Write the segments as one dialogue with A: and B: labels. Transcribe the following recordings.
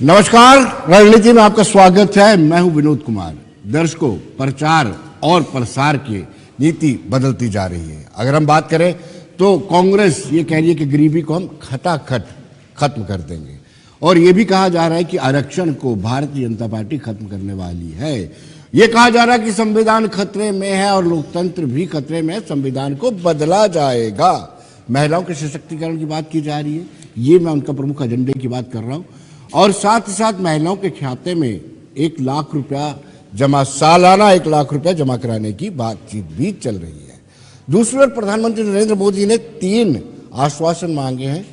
A: नमस्कार, रणनीति में आपका स्वागत है। मैं हूं विनोद कुमार। दर्शकों, प्रचार और प्रसार की नीति बदलती जा रही है। अगर हम बात करें तो कांग्रेस ये कह रही है कि गरीबी को हम खटाखट खत्म कर देंगे, और ये भी कहा जा रहा है कि आरक्षण को भारतीय जनता पार्टी खत्म करने वाली है। ये कहा जा रहा है कि संविधान खतरे में है और लोकतंत्र भी खतरे में है, संविधान को बदला जाएगा। महिलाओं के सशक्तिकरण की बात की जा रही है, ये मैं उनका प्रमुख एजेंडे की बात कर रहा हूं। और साथ ही साथ महिलाओं के खाते में 1 लाख रुपया जमा, सालाना 1 लाख रुपया जमा कराने की बातचीत भी चल रही है। दूसरी ओर प्रधानमंत्री नरेंद्र मोदी ने 3 आश्वासन मांगे हैं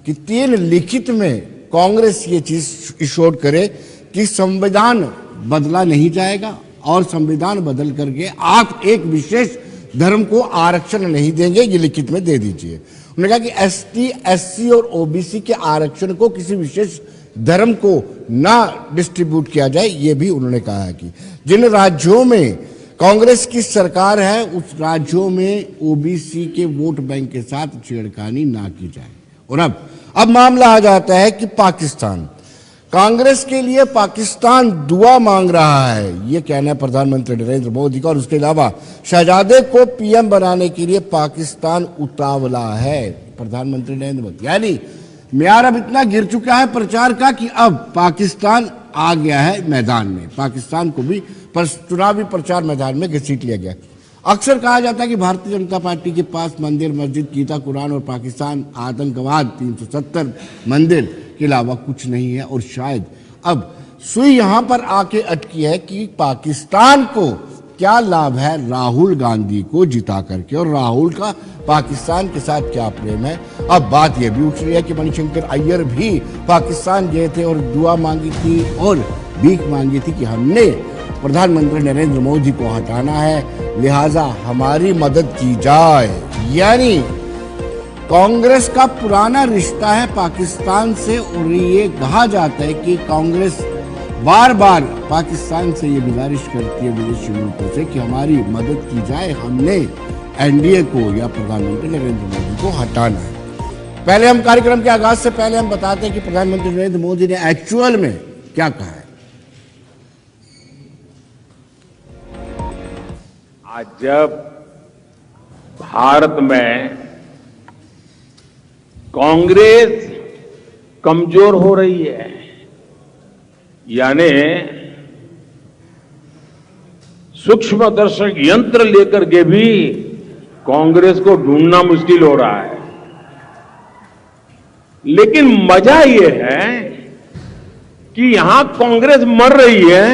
A: कि 3 लिखित में कांग्रेस ये चीज इशोर करे कि संविधान बदला नहीं जाएगा और संविधान बदल करके आप एक विशेष धर्म को आरक्षण नहीं देंगे, ये लिखित में दे दीजिए। उन्होंने कहा कि एसटी, एससी और ओबीसी के आरक्षण को किसी विशेष धर्म को ना डिस्ट्रीब्यूट किया जाए, ये भी उन्होंने कहा है कि जिन राज्यों में कांग्रेस की सरकार है उस राज्यों में ओबीसी के वोट बैंक के साथ छेड़खानी ना की जाए। और अब मामला आ जाता है कि पाकिस्तान, कांग्रेस के लिए पाकिस्तान दुआ मांग रहा है, ये कहना है प्रधानमंत्री नरेंद्र मोदी का। और उसके अलावा शहजादे को पीएम बनाने के लिए पाकिस्तान उतावला है, प्रधानमंत्री नरेंद्र मोदी। यानी म्यार अब इतना गिर चुका है प्रचार का कि अब पाकिस्तान आ गया है मैदान में, पाकिस्तान को भी चुनावी प्रचार मैदान में घसीट लिया गया। अक्सर कहा जाता है कि भारतीय जनता पार्टी के पास मंदिर, मस्जिद, गीता, कुरान और पाकिस्तान आतंकवाद 370 मंदिर के अलावा कुछ नहीं है। और शायद अब सुई यहां पर आके अटकी है कि पाकिस्तान को क्या लाभ है राहुल गांधी को जिता करके, और राहुल का पाकिस्तान के साथ क्या प्रेम है। अब बात यह भी उठ रही है कि मणिशंकर अय्यर भी पाकिस्तान गए थे और दुआ मांगी थी और भीख मांगी थी कि हमने प्रधानमंत्री नरेंद्र मोदी को हटाना है, लिहाजा हमारी मदद की जाए। यानी कांग्रेस का पुराना रिश्ता है पाकिस्तान से, और ये कहा जाता है कि कांग्रेस बार बार पाकिस्तान से ये गुजारिश करती है विदेशी मुल्कों से कि हमारी मदद की जाए, हमने एनडीए को या प्रधानमंत्री नरेंद्र मोदी को हटाना है। पहले हम कार्यक्रम के आगाज से पहले हम बताते हैं कि प्रधानमंत्री नरेंद्र मोदी ने एक्चुअल में क्या कहा है।
B: आज जब भारत में कांग्रेस कमजोर हो रही है, यानी सूक्ष्मदर्शक यंत्र लेकर के भी कांग्रेस को ढूंढना मुश्किल हो रहा है, लेकिन मजा यह है कि यहां कांग्रेस मर रही है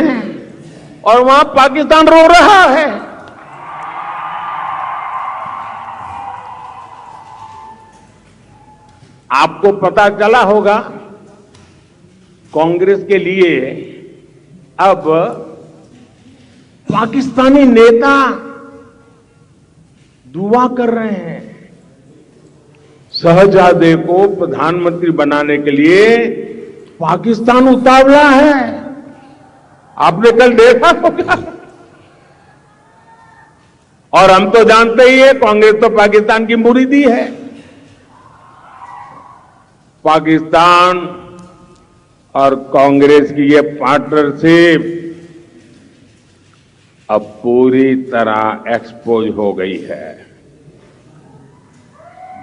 B: और वहां पाकिस्तान रो रहा है। आपको पता चला होगा कांग्रेस के लिए अब पाकिस्तानी नेता दुआ कर रहे हैं। शहजादे को प्रधानमंत्री बनाने के लिए पाकिस्तान उतावला है, आपने कल देखा होगा। और हम तो जानते ही है कांग्रेस तो पाकिस्तान की मुरीदी है। पाकिस्तान और कांग्रेस की ये पार्टनरशिप अब पूरी तरह एक्सपोज हो गई है।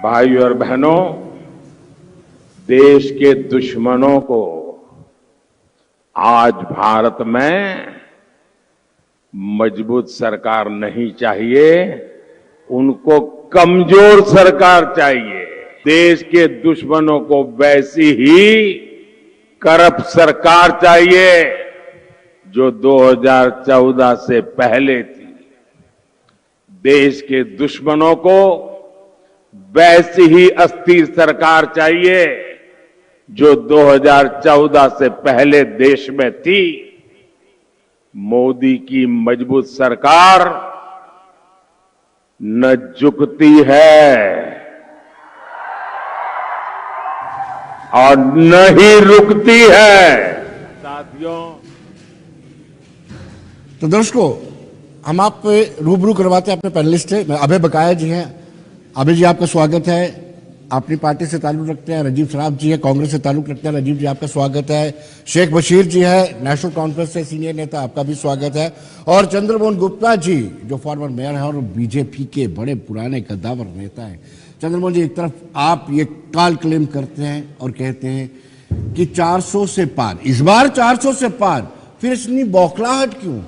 B: भाइयों और बहनों, देश के दुश्मनों को आज भारत में मजबूत सरकार नहीं चाहिए, उनको कमजोर सरकार चाहिए। देश के दुश्मनों को वैसी ही करप्ट सरकार चाहिए जो 2014 से पहले थी। देश के दुश्मनों को वैसी ही अस्थिर सरकार चाहिए जो 2014 से पहले देश में थी। मोदी की मजबूत सरकार न झुकती है और न ही रुकती है। साथियों,
A: तो दर्शकों, हम आप रूबरू करवाते हैं अपने पैनलिस्ट से। अभय बकाया जी हैं। अभय जी, आपका स्वागत है। अपनी पार्टी से ताल्लुक रखते हैं। राजीव सराफ जी है, कांग्रेस से ताल्लुक रखते हैं। राजीव जी, आपका स्वागत है। शेख बशीर जी है, नेशनल कॉन्फ्रेंस से सीनियर नेता, आपका भी स्वागत है। और चंद्रमोहन गुप्ता जी, जो फॉर्मर मेयर है और बीजेपी के बड़े पुराने कद्दावर नेता हैं। चंद्रमोहन जी, एक तरफ आप ये काल क्लेम करते हैं और कहते हैं कि 400 से पार, इस बार 400 से पार, फिर इतनी बौखलाहट क्यों?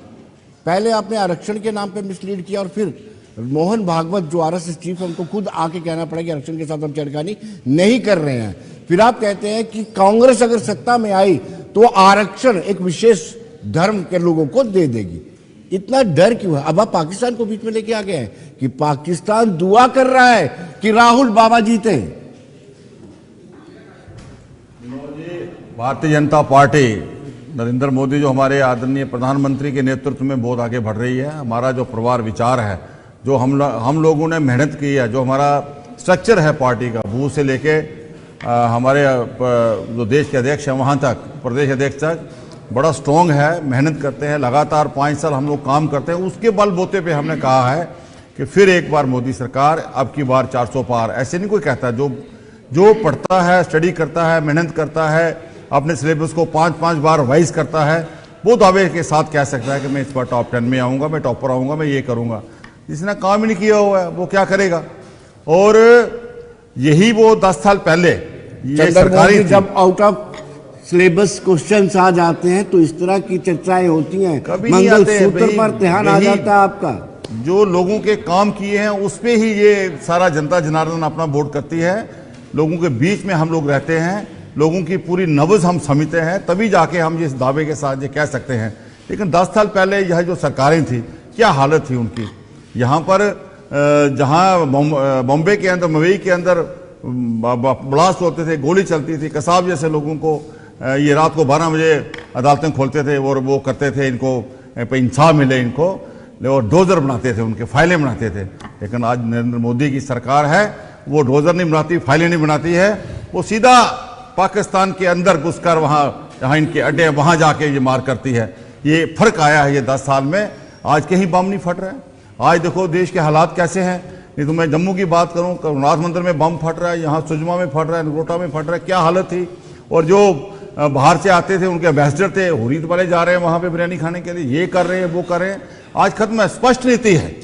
A: पहले आपने आरक्षण के नाम पे मिसलीड किया और फिर मोहन भागवत जो आरएसएस चीफ है, उनको खुद आके कहना पड़ा कि आरक्षण के साथ हम छेड़खानी नहीं कर रहे हैं। फिर आप कहते हैं कि कांग्रेस अगर सत्ता में आई तो आरक्षण एक विशेष धर्म के लोगों को दे देगी। इतना डर क्यों है? अब आप पाकिस्तान को बीच में लेके आ गए हैं कि पाकिस्तान दुआ कर रहा है कि राहुल बाबा जीते।
C: भारतीय जनता पार्टी नरेंद्र मोदी जो हमारे आदरणीय प्रधानमंत्री के नेतृत्व में बहुत आगे बढ़ रही है। हमारा जो परिवार विचार है, जो हम लोगों ने मेहनत की है, जो हमारा स्ट्रक्चर है पार्टी का, बूथ से लेके हमारे जो देश के अध्यक्ष हैं वहाँ तक, प्रदेश अध्यक्ष तक, बड़ा स्ट्रॉन्ग है। मेहनत करते हैं, लगातार 5 साल हम लोग काम करते हैं। उसके बलबूते पे हमने कहा है कि फिर एक बार मोदी सरकार, अब की बार 400 पार। ऐसे नहीं कोई कहता। जो पढ़ता है, स्टडी करता है, मेहनत करता है, अपने सिलेबस को 5-5 बार रिवाइज करता है, वो दावे के साथ कह सकता है कि मैं इस बार टॉप 10 में आऊँगा, मैं टॉपर आऊँगा, मैं ये करूँगा। जिसने काम ही नहीं किया हुआ है वो क्या करेगा? और यही वो 10 साल पहले ये सरकारी,
A: जब आउट ऑफ सिलेबस क्वेश्चंस आ जाते हैं तो इस तरह की चर्चाएं होती हैं,
C: कभी नहीं आते हैं।
A: पर ध्यान आ जाता है आपका।
C: जो लोगों के काम किए हैं उस पे ही ये सारा जनता जनार्दन अपना वोट करती है। लोगों के बीच में हम लोग रहते हैं, लोगों की पूरी नब्ज हम समझते हैं, तभी जाके हम इस दावे के साथ ये कह सकते हैं। लेकिन 10 साल पहले यह जो सरकारें थी, क्या हालत थी उनकी। यहाँ पर जहाँ बॉम्बे के अंदर, मुंबई के अंदर ब्लास्ट होते थे, गोली चलती थी, कसाब जैसे लोगों को ये रात को 12 बजे अदालतें खोलते थे और वो करते थे इनको इंसाफ मिले इनको, और डोजर बनाते थे, उनके फाइलें बनाते थे। लेकिन आज नरेंद्र मोदी की सरकार है, वो डोजर नहीं बनाती, फाइलें नहीं बनाती है, वो सीधा पाकिस्तान के अंदर घुसकर वहाँ जहाँ इनके अड्डे हैं वहाँ जाके ये मार करती है। ये फर्क आया है ये 10 साल में। आज कहीं बम नहीं फट रहा है। आज देखो देश के हालात कैसे हैं। नहीं तो मैं जम्मू की बात करूं, रघुनाथ मंदिर में बम फट रहा है, यहाँ सुजमा में फट रहा है, नगरोटा में फट रहा है, क्या हालत थी। और जो बाहर से आते थे, उनके एम्बेसडर थे, हुरीत वाले जा रहे हैं वहाँ पे बिरयानी खाने के लिए, ये कर रहे हैं, वो कर रहे हैं। आज खत्म है, स्पष्ट नीति है।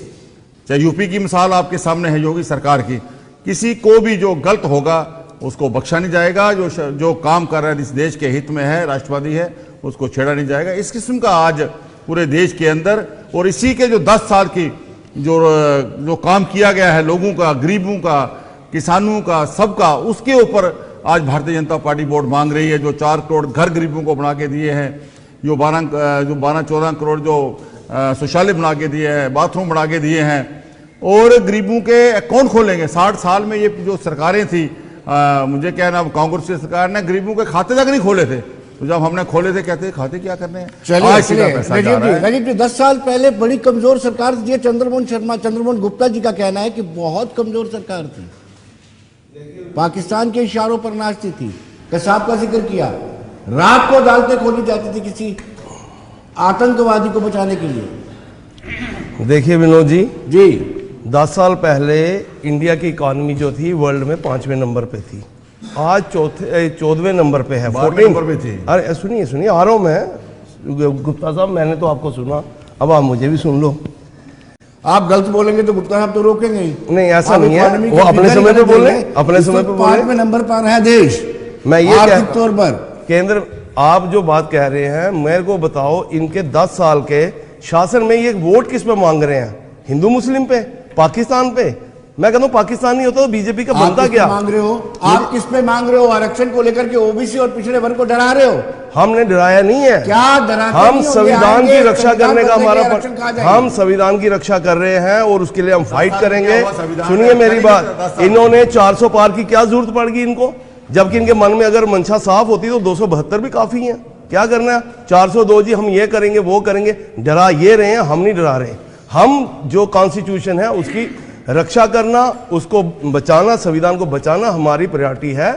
C: चाहे यूपी की मिसाल आपके सामने है, योगी सरकार की, किसी को भी जो गलत होगा उसको बख्शा नहीं जाएगा। जो काम कर रहा है इस देश के हित में है, राष्ट्रवादी है, उसको छेड़ा नहीं जाएगा। इस किस्म का आज पूरे देश के अंदर, और इसी के जो 10 साल की जो काम किया गया है, लोगों का, गरीबों का, किसानों का, सबका, उसके ऊपर आज भारतीय जनता पार्टी वोट मांग रही है। जो 4 करोड़ घर गरीबों को बना के दिए हैं, जो 12-14 करोड़ जो शौचालय बना के दिए हैं, बाथरूम बना के दिए हैं, और गरीबों के अकाउंट खोलेंगे। 60 साल में ये जो सरकारें थी, मुझे क्या नाम, कांग्रेस की सरकार ने गरीबों के खाते तक नहीं खोले थे। तो जब हमने खोले थे कहते खाते क्या करने हैं।
A: राजीव जी, 10 साल पहले बड़ी कमजोर सरकार थी। चंद्रमोहन गुप्ता जी का कहना है कि बहुत कमजोर सरकार थी, पाकिस्तान के इशारों पर नाचती थी। कसाब का जिक्र किया, रात को अदालतें खोली जाती थी किसी आतंकवादी को बचाने के लिए।
D: देखिए विनोद जी 10 साल पहले इंडिया की इकॉनमी जो थी वर्ल्ड में 5वें नंबर पे थी, आज 14वें नंबर पे है।
C: 12वें नंबर पे थी।
D: अरे सुनिए आ रहा हूँ मैं। गुप्ता साहब, मैंने तो आपको सुना, अब आप मुझे भी सुन लो।
A: आप गलत बोलेंगे तो गुप्ता साहब तो रोकेंगे ही
D: नहीं। ऐसा नहीं है, वो अपने समय पे बोले, अपने समय पे बोले।
A: 5वें नंबर पर है देश,
D: मैं ये
A: आर्थिक तौर पर।
D: केंद्र, आप जो बात कह रहे हैं, मेरे को बताओ, इनके 10 साल के शासन में ये वोट किस पे मांग रहे हैं? हिंदू मुस्लिम पे, पाकिस्तान पे? मैं कहता हूँ पाकिस्तान नहीं होता तो बीजेपी का बनता क्या?
A: मांग रहे हो आप? किस पे मांग रहे हो? आरक्षण को लेकर के ओबीसी और पिछड़े वर्ग को डरा रहे हो?
D: हमने डराया नहीं है।
A: क्या डराते?
D: हम संविधान की रक्षा करने का हम संविधान की रक्षा कर रहे हैं और उसके लिए हम फाइट करेंगे। सुनिए मेरी बात, इन्होंने 400 पार की क्या जरूरत पड़ गई इनको? जबकि इनके मन में अगर मंशा साफ होती तो 272 भी काफी है। क्या करना है? 402 जी हम ये करेंगे, वो करेंगे। डरा ये रहे हैं, हम नहीं डरा रहे। हम जो कॉन्स्टिट्यूशन है उसकी रक्षा करना, उसको बचाना, संविधान को बचाना हमारी प्रायोरिटी है।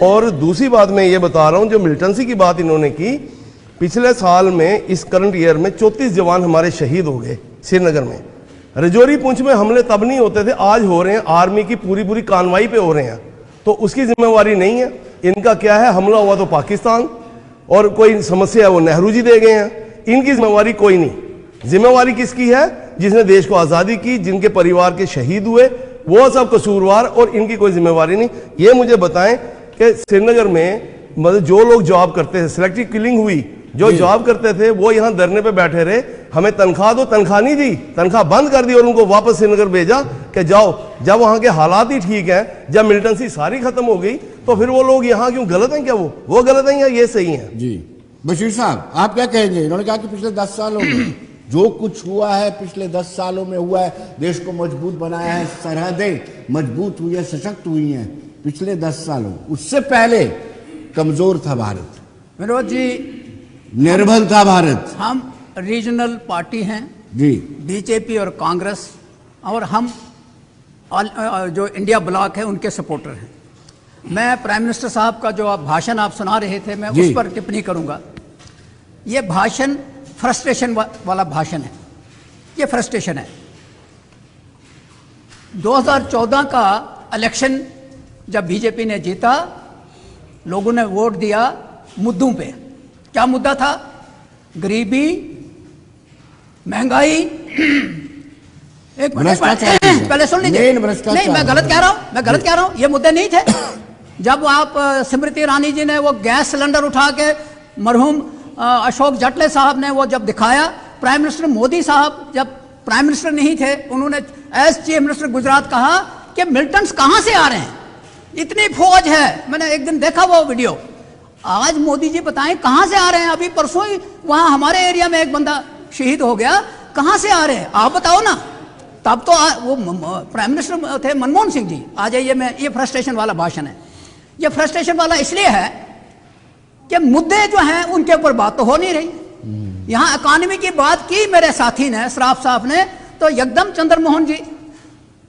D: और दूसरी बात मैं ये बता रहा हूं, जो मिलिटेंसी की बात इन्होंने की, पिछले साल में, इस करंट ईयर में 34 जवान हमारे शहीद हो गए श्रीनगर में। रजौरी पुंछ में हमले तब नहीं होते थे, आज हो रहे हैं। आर्मी की पूरी कानवाई पे हो रहे हैं। तो उसकी जिम्मेवारी नहीं है। इनका क्या है, हमला हुआ तो पाकिस्तान, और कोई समस्या है वो नेहरू जी दे गए हैं, इनकी जिम्मेवारी कोई नहीं। जिम्मेवारी किसकी है? जिसने देश को आजादी की, जिनके परिवार के शहीद हुए, वो सब कसूरवार, और इनकी कोई जिम्मेवारी नहीं। ये मुझे बताएं कि श्रीनगर में मतलब जो लोग जॉब करते थे, सिलेक्टिव किलिंग हुई, जो जॉब करते थे वो यहां धरने पे बैठे रहे, हमें तनख्वाह दो, तनख्वाह नहीं दी, तनख्वाह बंद कर दी और उनको वापस श्रीनगर भेजा कि जाओ। जब वहां के हालात ही ठीक है, जब मिलिटेंसी सारी खत्म हो गई, तो फिर वो लोग यहां क्यों गलत हैं? क्या वो गलत हैं या ये सही है?
A: जी बशीर साहब, आप क्या कहेंगे? इन्होंने कहा कि पिछले 10 सालों में जो कुछ हुआ है, पिछले 10 सालों में हुआ है, देश को मजबूत बनाया है, सरहदें मजबूत हुई है, सशक्त हुई हैं पिछले 10 सालों। उससे पहले कमजोर था भारत,
E: विनोद जी,
A: निर्बल था भारत।
E: हम रीजनल पार्टी हैं
A: जी,
E: बीजेपी और कांग्रेस, और हम जो इंडिया ब्लॉक है उनके सपोर्टर हैं। मैं प्राइम मिनिस्टर साहब का जो आप भाषण आप सुना रहे थे, मैं उस पर टिप्पणी करूंगा। ये भाषण फ्रस्ट्रेशन वाला भाषण है, ये फ्रस्ट्रेशन है। 2014 का इलेक्शन जब बीजेपी ने जीता, लोगों ने वोट दिया मुद्दों पे। क्या मुद्दा था? गरीबी, महंगाई, एक मिनट पहले सुन लीजिए। नहीं, मैं गलत कह रहा हूं, ये मुद्दे नहीं थे। जब आप स्मृति ईरानी जी ने वो गैस सिलेंडर उठा के मरहूम अशोक जेटले साहब ने वो जब दिखाया, प्राइम मिनिस्टर मोदी साहब जब प्राइम मिनिस्टर नहीं थे, उन्होंने एज चीफ मिनिस्टर गुजरात कहा कि मिलिटेंट्स कहां से आ रहे हैं, इतनी फौज है। मैंने एक दिन देखा वो वीडियो। आज मोदी जी बताएं कहां से आ रहे हैं? अभी परसों ही वहां हमारे एरिया में एक बंदा शहीद हो गया, कहां से आ रहे हैं आप बताओ ना। तब तो वो प्राइम मिनिस्टर थे मनमोहन सिंह जी। आ जाइए, मैं ये फ्रस्ट्रेशन वाला भाषण है। ये फ्रस्ट्रेशन वाला इसलिए है कि मुद्दे जो हैं उनके ऊपर बात तो हो नहीं रही। यहां इकॉनमी की बात की मेरे साथी ने, सराफ साहब ने, तो एकदम चंद्रमोहन जी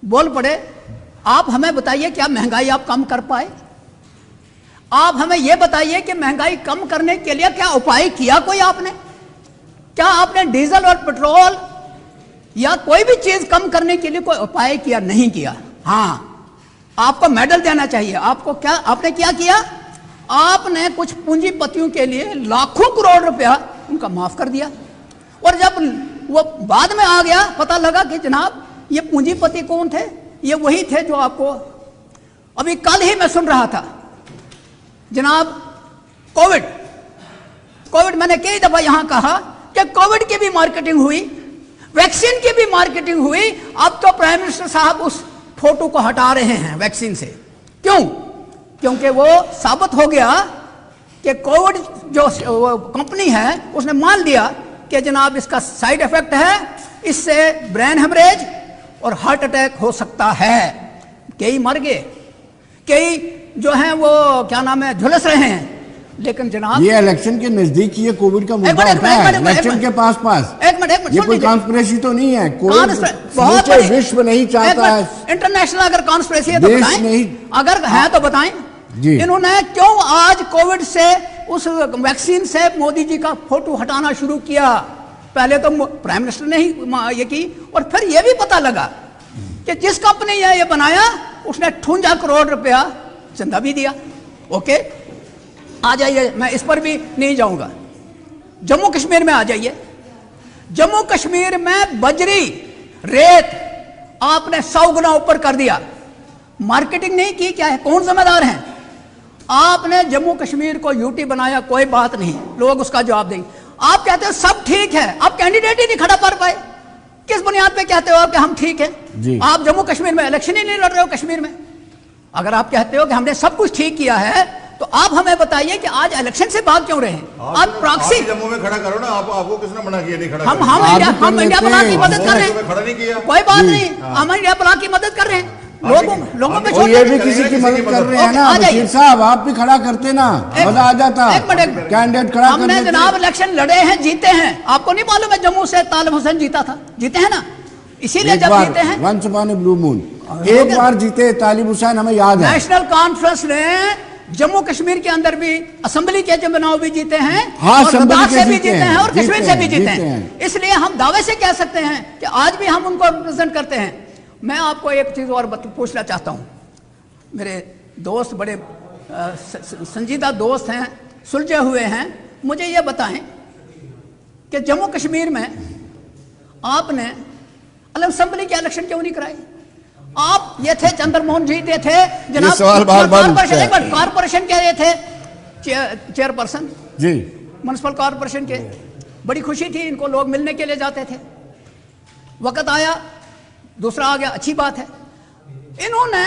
E: बोल पड़े, आप हमें बताइए क्या महंगाई आप कम कर पाए? आप हमें यह बताइए कि महंगाई कम करने के लिए क्या उपाय किया कोई आपने? क्या आपने डीजल और पेट्रोल या कोई भी चीज कम करने के लिए कोई उपाय किया? नहीं किया। हाँ, आपको मेडल देना चाहिए। आपको क्या आपने क्या किया? आपने कुछ पूंजीपतियों के लिए लाखों करोड़ रुपया उनका माफ कर दिया, और जब वो बाद में आ गया पता लगा कि जनाब ये पूंजीपति कौन थे? ये वही थे जो आपको, अभी कल ही मैं सुन रहा था जनाब, कोविड मैंने कई दफा यहां कहा कि कोविड की भी मार्केटिंग हुई, वैक्सीन की भी मार्केटिंग हुई। अब तो प्राइम मिनिस्टर साहब उस फोटो को हटा रहे हैं वैक्सीन से। क्यों? क्योंकि वो साबित हो गया कि कोविड जो कंपनी है उसने मान लिया कि जनाब इसका साइड इफेक्ट है, इससे ब्रेन हेमरेज और हार्ट अटैक हो सकता है। कई मर गए, कई जो हैं वो क्या नाम है झुलस रहे हैं। लेकिन जनाब
A: ये इलेक्शन के नजदीक ये कोविड का मुद्दा होता है, इलेक्शन के पास
E: एक मिनट
A: ये कोई कॉन्स्पिरेसी तो नहीं है।
E: बहुत
A: विश्व नहीं चाहता है,
E: इंटरनेशनल अगर कॉन्स्पिरेसी है तो
A: देश
E: बताएं,
A: नहीं,
E: अगर है तो बताएं
A: जी।
E: इन्होंने क्यों आज कोविड से उस वैक्सीन से मोदी जी का फोटो हटाना शुरू किया? पहले तो प्राइम मिनिस्टर ने ही ये की, और फिर ये भी पता लगा कि जिस कंपनी ने ये बनाया उसने 58 करोड़ रुपया चंदा भी दिया। ओके, आ जाइए, मैं इस पर भी नहीं जाऊंगा। जम्मू कश्मीर में आ जाइए। जम्मू कश्मीर में बजरी, रेत आपने 100 गुना ऊपर कर दिया। मार्केटिंग नहीं की, क्या है? कौन जिम्मेदार है? आपने जम्मू कश्मीर को यूटी बनाया, कोई बात नहीं, लोग उसका जवाब देंगे। आप कहते हो सब ठीक है, आप कैंडिडेट ही नहीं खड़ा कर पाए। किस बुनियाद पे कहते हो कि हम ठीक है? आप जम्मू कश्मीर में इलेक्शन ही नहीं लड़ रहे हो। कश्मीर में अगर आप कहते हो कि हमने सब कुछ ठीक किया है, तो आप हमें बताइए कि आज इलेक्शन से भाग क्यों रहे हैं? आप प्रॉक्सी
C: जम्मू में खड़ा करो ना। आपको किसने मना किया नहीं खड़ा?
E: हम इंडिया ब्लॉक की मदद कर रहे हैं,
C: खड़ा नहीं किया,
E: कोई बात नहीं, हम इंडिया ब्लॉक की मदद कर रहे हैं। लोगों पे छोड़,
A: ये भी किसी की मदद कर रहे हैं ना बशीर साहब, आप भी खड़ा करते ना, मजा आ जाता। कैंडिडेट खड़ा
E: हमने जनाब इलेक्शन लड़े हैं, जीते हैं। आपको नहीं मालूम है जम्मू से तालिब हुसैन जीता था? जीते हैं ना, इसीलिए जब जीते हैं।
A: वंस अपॉन ए ब्लू मून एक बार जीते तालिब हुसैन, हमें याद है।
E: नेशनल कॉन्फ्रेंस ने जम्मू कश्मीर के अंदर भी असेंबली के चुनाव भी जीते हैं,
A: हाँ,
E: और लद्दाख से भी जीते हैं, और कश्मीर से भी जीते हैं। इसलिए हम दावे से कह सकते हैं कि आज भी हम उनको रिप्रेजेंट करते हैं। मैं आपको एक चीज और पूछना चाहता हूं। मेरे दोस्त बड़े संजीदा दोस्त हैं, सुलझे हुए हैं, मुझे ये बताएं कि जम्मू कश्मीर में आपने असेंबली के इलेक्शन क्यों नहीं कराए? आप ये थे, चंद्रमोहन जी ये थे जनाब,
A: सवाल बार-बार
E: कॉर्पोरेशन के ये थे चेयरपर्सन
A: जी,
E: म्युनिसिपल कॉर्पोरेशन के। बड़ी खुशी थी, इनको लोग मिलने के लिए जाते थे। वक्त आया, दूसरा आ गया, अच्छी बात है। इन्होंने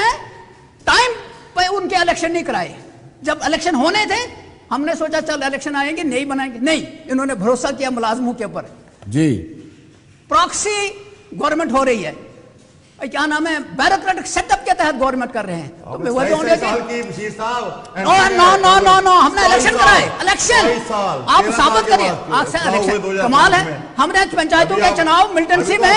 E: टाइम पे उनके इलेक्शन नहीं कराए। जब इलेक्शन होने थे हमने सोचा चल इलेक्शन आएंगे, नहीं बनाएंगे, नहीं, इन्होंने भरोसा किया मुलाजमों के ऊपर।
A: जी,
E: प्रॉक्सी गवर्नमेंट हो रही है, क्या नाम है, ब्यूरोक्रेटिक सेटअप के तहत गवर्नमेंट कर रहे हैं। तो मैं वही बोल रही थी, नो, हमने इलेक्शन कराए, इलेक्शन आप साबित करिए। इलेक्शन कमाल है, हमने पंचायतों के चुनाव मिल्टनसी में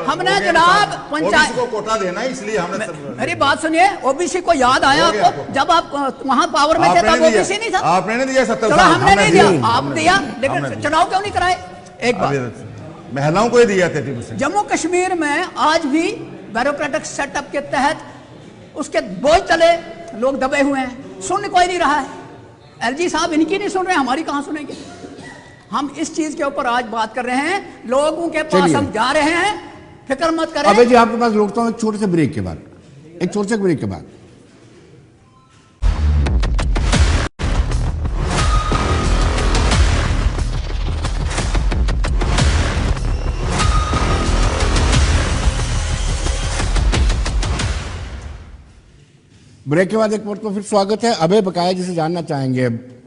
E: हमने जनाब पंचायत
C: को कोटा देना, इसलिए हमने
E: मेरी बात सुनिए, ओबीसी को याद आया आपको? जब आप वहां पावर में थे तब ओबीसी नहीं था,
C: आपने नहीं दिया 70
E: चलो
C: साल,
E: हमने नहीं दिया, आप दिया, लेकिन चुनाव क्यों नहीं कराए? एक बात,
C: महिलाओं को ही दिया 30%।
E: जम्मू कश्मीर में आज भी ब्यूरोक्रेटिक सेटअप के तहत उसके बोझ तले लोग दबे हुए हैं, सुन कोई नहीं रहा है। एलजी साहब इनकी नहीं सुन रहे, हमारी कहां सुनेंगे? हम इस चीज के ऊपर आज बात कर रहे हैं, लोगों के पास हम जा रहे हैं, फिक्र मत करें।
A: अबे जी आपके पास रोकता हूं एक छोटे से ब्रेक के बाद, एक छोटे से ब्रेक के बाद। ब्रेक के बाद एक बार तो फिर स्वागत है। अभय बकाया जी से जानना चाहेंगे,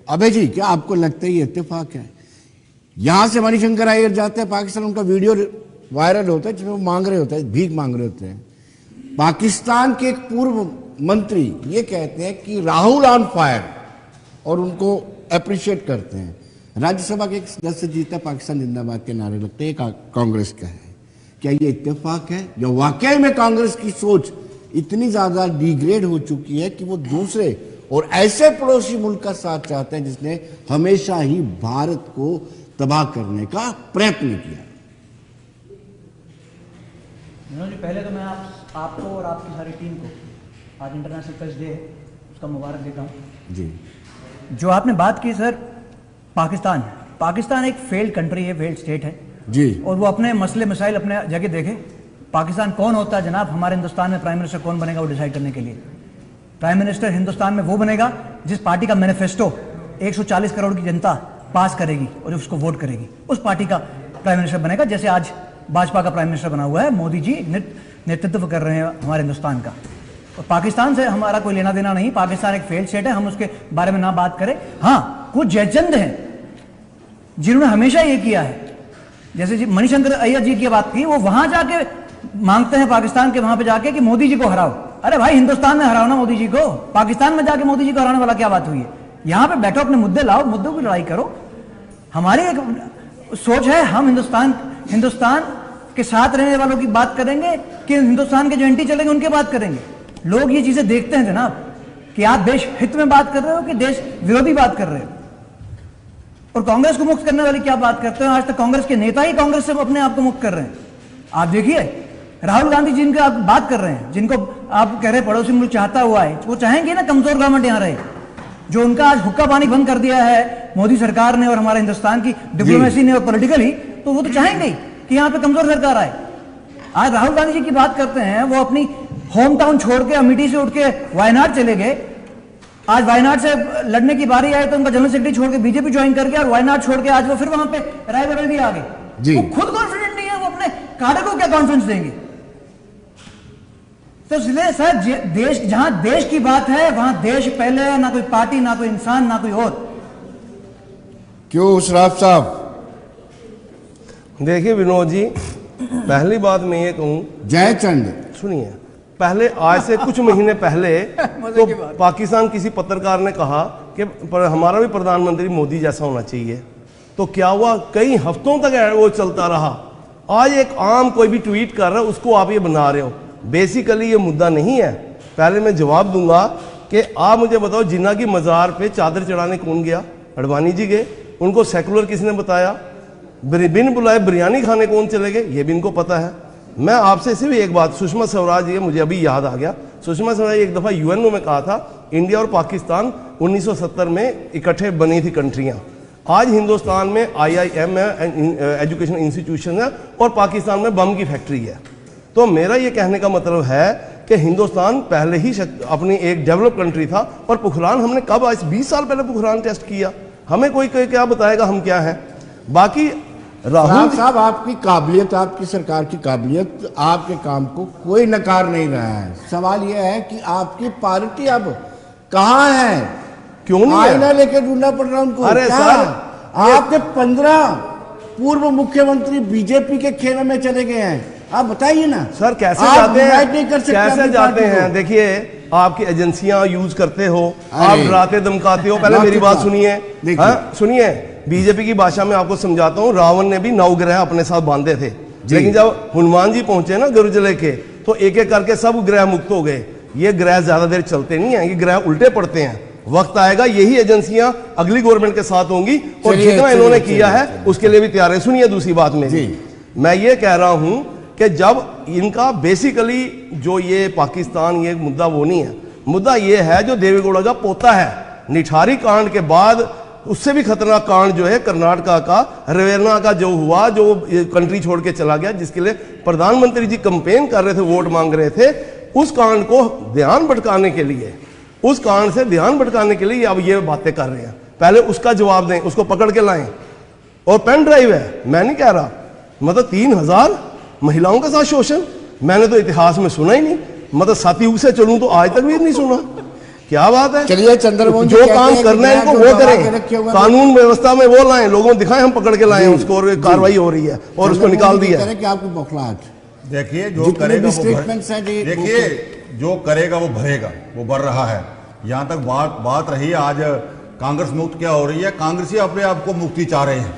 A: अभय जी क्या आपको लगता है ये इत्तेफाक है? यहां से मणिशंकर अय्यर जाते हैं पाकिस्तान, उनका वीडियो वायरल होता है जिसमें वो मांग रहे होते हैं, भीख मांग रहे होते हैं। पाकिस्तान के एक पूर्व मंत्री ये कहते हैं कि राहुल ऑन फायर, और उनको अप्रिशिएट करते हैं। राज्यसभा के एक सदस्य जीता, पाकिस्तान जिंदाबाद के नारे लगते हैं, कांग्रेस का है। क्या ये इत्तेफाक है या वाकई में कांग्रेस की सोच इतनी ज्यादा डिग्रेड हो चुकी है कि वो दूसरे और ऐसे पड़ोसी मुल्क का साथ चाहते हैं जिसने हमेशा ही भारत को तबाह करने का प्रयत्न किया?
F: जी, पहले तो मैं आपको और आपकी सारी टीम को आज इंटरनेशनल प्रेस डे है, उसका मुबारक देता हूँ
A: जी।
F: जो आपने बात की सर, पाकिस्तान एक फेल्ड कंट्री है, फेल्ड स्टेट है
A: जी,
F: और वो अपने मसले मसाइल अपने जगह देखे। पाकिस्तान कौन होता है जनाब? हमारे हिंदुस्तान में प्राइम मिनिस्टर कौन बनेगा वो डिसाइड करने के लिए। प्राइम मिनिस्टर हिंदुस्तान में वो बनेगा जिस पार्टी का मैनिफेस्टो 140 करोड़ की जनता पास करेगी और उसको वोट करेगी, उस पार्टी का प्राइम मिनिस्टर बनेगा। जैसे आज भाजपा का प्राइम मिनिस्टर बना हुआ है, मोदी जी नेतृत्व कर रहे हैं हमारे हिंदुस्तान का। और पाकिस्तान से हमारा कोई लेना देना नहीं, पाकिस्तान एक फेल्ड स्टेट है, हम उसके बारे में ना बात करें। हाँ, कुछ जयचंद हैं जिन्होंने हमेशा ये किया है, जैसे जी मणिशंकर अय्यर जी की बात की, वो वहां जाके मांगते हैं पाकिस्तान के वहां पे जाके कि मोदी जी को हराओ। अरे भाई, हिंदुस्तान में हराओ ना मोदी जी को, पाकिस्तान में जाके मोदी जी को हराने वाला क्या बात हुई है? यहां पे बैठो, अपने मुद्दे लाओ, मुद्दों की लड़ाई करो। हमारी एक सोच है, हम हिंदुस्तान के साथ रहने वालों की बात करेंगे कि हिंदुस्तान के जो एंटी चलेंगे उनकी बात करेंगे। लोग ये चीजें देखते हैं जनाब कि आप देश हित में बात कर रहे हो कि देश विरोधी बात कर रहे हो। और कांग्रेस को मुक्त करने वाली क्या बात करते हैं? आज तक कांग्रेस के नेता ही कांग्रेस से अपने आप को मुक्त कर रहे हैं। आप देखिए, राहुल गांधी जिनकी आप बात कर रहे हैं, जिनको आप कह रहे हैं पड़ोसी मुल्क चाहता हुआ है, वो चाहेंगे ना कमजोर गवर्नमेंट यहां रहे? जो उनका आज हुक्का पानी बंद कर दिया है मोदी सरकार ने और हमारे हिंदुस्तान की डिप्लोमेसी ने और पॉलिटिकली, तो वो तो चाहेंगे ही कि यहाँ पे कमजोर सरकार आए। आज राहुल गांधी जी की बात करते हैं, वो अपनी होम टाउन छोड़ के अमेठी से उठ के वायनाड चले गए। आज वायनाड से लड़ने की बारी आई तो उनका जनरल सेक्रेटरी छोड़ के बीजेपी ज्वाइन कर गया, और वायनाड छोड़ के आज वो फिर वहां पे रायबरेली आ गए। वो खुद कॉन्फिडेंट नहीं है, वो अपने काडर को क्या कॉन्फिडेंस देंगे? तो इसलिए सर, देश जहां देश की बात है वहां देश पहले है, ना कोई पार्टी, ना कोई इंसान, ना कोई और।
A: क्यों शराफ साहब?
D: देखिए विनोद जी, पहली बात मैं ये कहूं,
A: जयचंद
D: सुनिए, पहले आज से कुछ महीने पहले तो पाकिस्तान किसी पत्रकार ने कहा कि हमारा भी प्रधानमंत्री मोदी जैसा होना चाहिए। तो क्या हुआ, कई हफ्तों तक वो चलता रहा। आज एक आम कोई भी ट्वीट कर रहा है, उसको आप ये बना रहे हो। बेसिकली ये मुद्दा नहीं है। पहले मैं जवाब दूंगा कि आप मुझे बताओ, जिन्ना की मज़ार पे चादर चढ़ाने कौन गया? अडवाणी जी गए। उनको सेकुलर किसने बताया? बिन बुलाए बिरयानी खाने कौन चले गए? ये भी इनको पता है। मैं आपसे सिर्फ एक बात, सुषमा स्वराज, ये मुझे अभी याद आ गया, सुषमा स्वराज एक दफा यूएनओ में कहा था इंडिया और पाकिस्तान 1970 में इकट्ठे बनी थी कंट्रियां। आज हिंदुस्तान में IIM है, एजुकेशन इंस्टीट्यूशन है, और पाकिस्तान में बम की फैक्ट्री है। तो मेरा ये कहने का मतलब है कि हिंदुस्तान पहले ही अपनी एक डेवलप कंट्री था, और पोखरान हमने कब, आज 20 साल पहले पोखरान टेस्ट किया। हमें कोई क्या बताएगा हम क्या हैं। बाकी राहुल
A: साहब, आपकी काबिलियत, आपकी सरकार की काबिलियत, आपके काम को कोई नकार नहीं रहा है। सवाल यह है कि आपकी पार्टी अब कहाँ है?
D: क्यों नहीं
A: आईना लेके ढूंढना पड़ रहा उनको।
D: अरे सर,
A: आपके 15 पूर्व मुख्यमंत्री बीजेपी के खेमे में चले गए हैं। आप बताइए ना
D: सर, कैसे
A: आप
D: जाते हैं?
A: नहीं कर सकते
D: कैसे जाते हैं? देखिए, आपकी एजेंसियां यूज करते हो, आप डराते धमकाते हो। पहले मेरी बात सुनिए, सुनिए। बीजेपी की भाषा में आपको समझाता हूं। रावण ने भी 9 ग्रह अपने साथ बांधे थे, लेकिन जब हनुमान जी पहुंचे ना गरुड़ लेके, तो एक एक करके सब ग्रह मुक्त हो गए। ये ग्रह ज्यादा देर चलते नहीं है, ये ग्रह उल्टे पड़ते हैं। वक्त आएगा, यही एजेंसियां अगली गवर्नमेंट के साथ होंगी, और जितना इन्होंने किया है उसके लिए भी तैयार है। सुनिए दूसरी बात मेरी, मैं ये कह रहा हूं कि जब इनका बेसिकली जो ये पाकिस्तान, ये मुद्दा वो नहीं है। मुद्दा ये है जो देवेगौड़ा का पोता है। निठारी कांड के बाद उससे भी खतरनाक कांड जो है कर्नाटका का रवेरना का जो हुआ, जो कंट्री छोड़ के चला गया, जिसके लिए प्रधानमंत्री जी कंपेन कर रहे थे, वोट मांग रहे थे, उस कांड को ध्यान भटकाने के लिए, उस कांड से ध्यान भटकाने के लिए अब ये बातें कर रहे हैं। पहले उसका जवाब दें, उसको पकड़ के लाएं। और पेन ड्राइव है, मैं नहीं कह रहा, मतलब 3000 महिलाओं के साथ शोषण, मैंने तो इतिहास में सुना ही नहीं। मतलब सतयुग से चलूं तो आज तक भी नहीं सुना। क्या बात है?
A: चलिए, चंद्रमोहन
D: जो काम करना है इनको वो करें, कानून व्यवस्था में वो लाएं, लोगों को दिखाएं, हम पकड़ के लाएं उसको, और कार्रवाई हो रही है और उसको निकाल दिया।
A: आपको बौखलाहट,
C: देखिए, जो करेगा वो
A: देखिए,
C: जो करेगा वो भरेगा, वो बढ़ रहा है। यहाँ तक बात रही आज कांग्रेस मुक्त क्या हो रही है, कांग्रेसी अपने आप को मुक्ति चाह रहे हैं।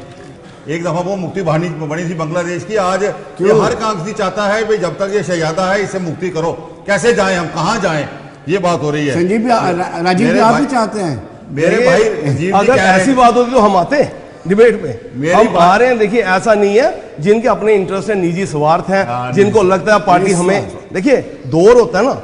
C: एक दफा वो मुक्ति बनी थी बांग्लादेश की, आज ये हर कांग्रेसी चाहता है भाई जब तक ये शहजादा है इसे मुक्ति करो। कैसे जाएं हम, कहाँ जाएं, ये बात हो रही है।
A: संजीव राजीव जी आप भी चाहते हैं?
C: मेरे भाई,
D: अगर ऐसी बात होती तो हम आते डिबेट पे, हम आ रहे हैं। देखिए, ऐसा नहीं है, जिनके अपने इंटरेस्ट है, निजी स्वार्थ है, जिनको लगता है पार्टी हमें, देखिए दौर होता है ना,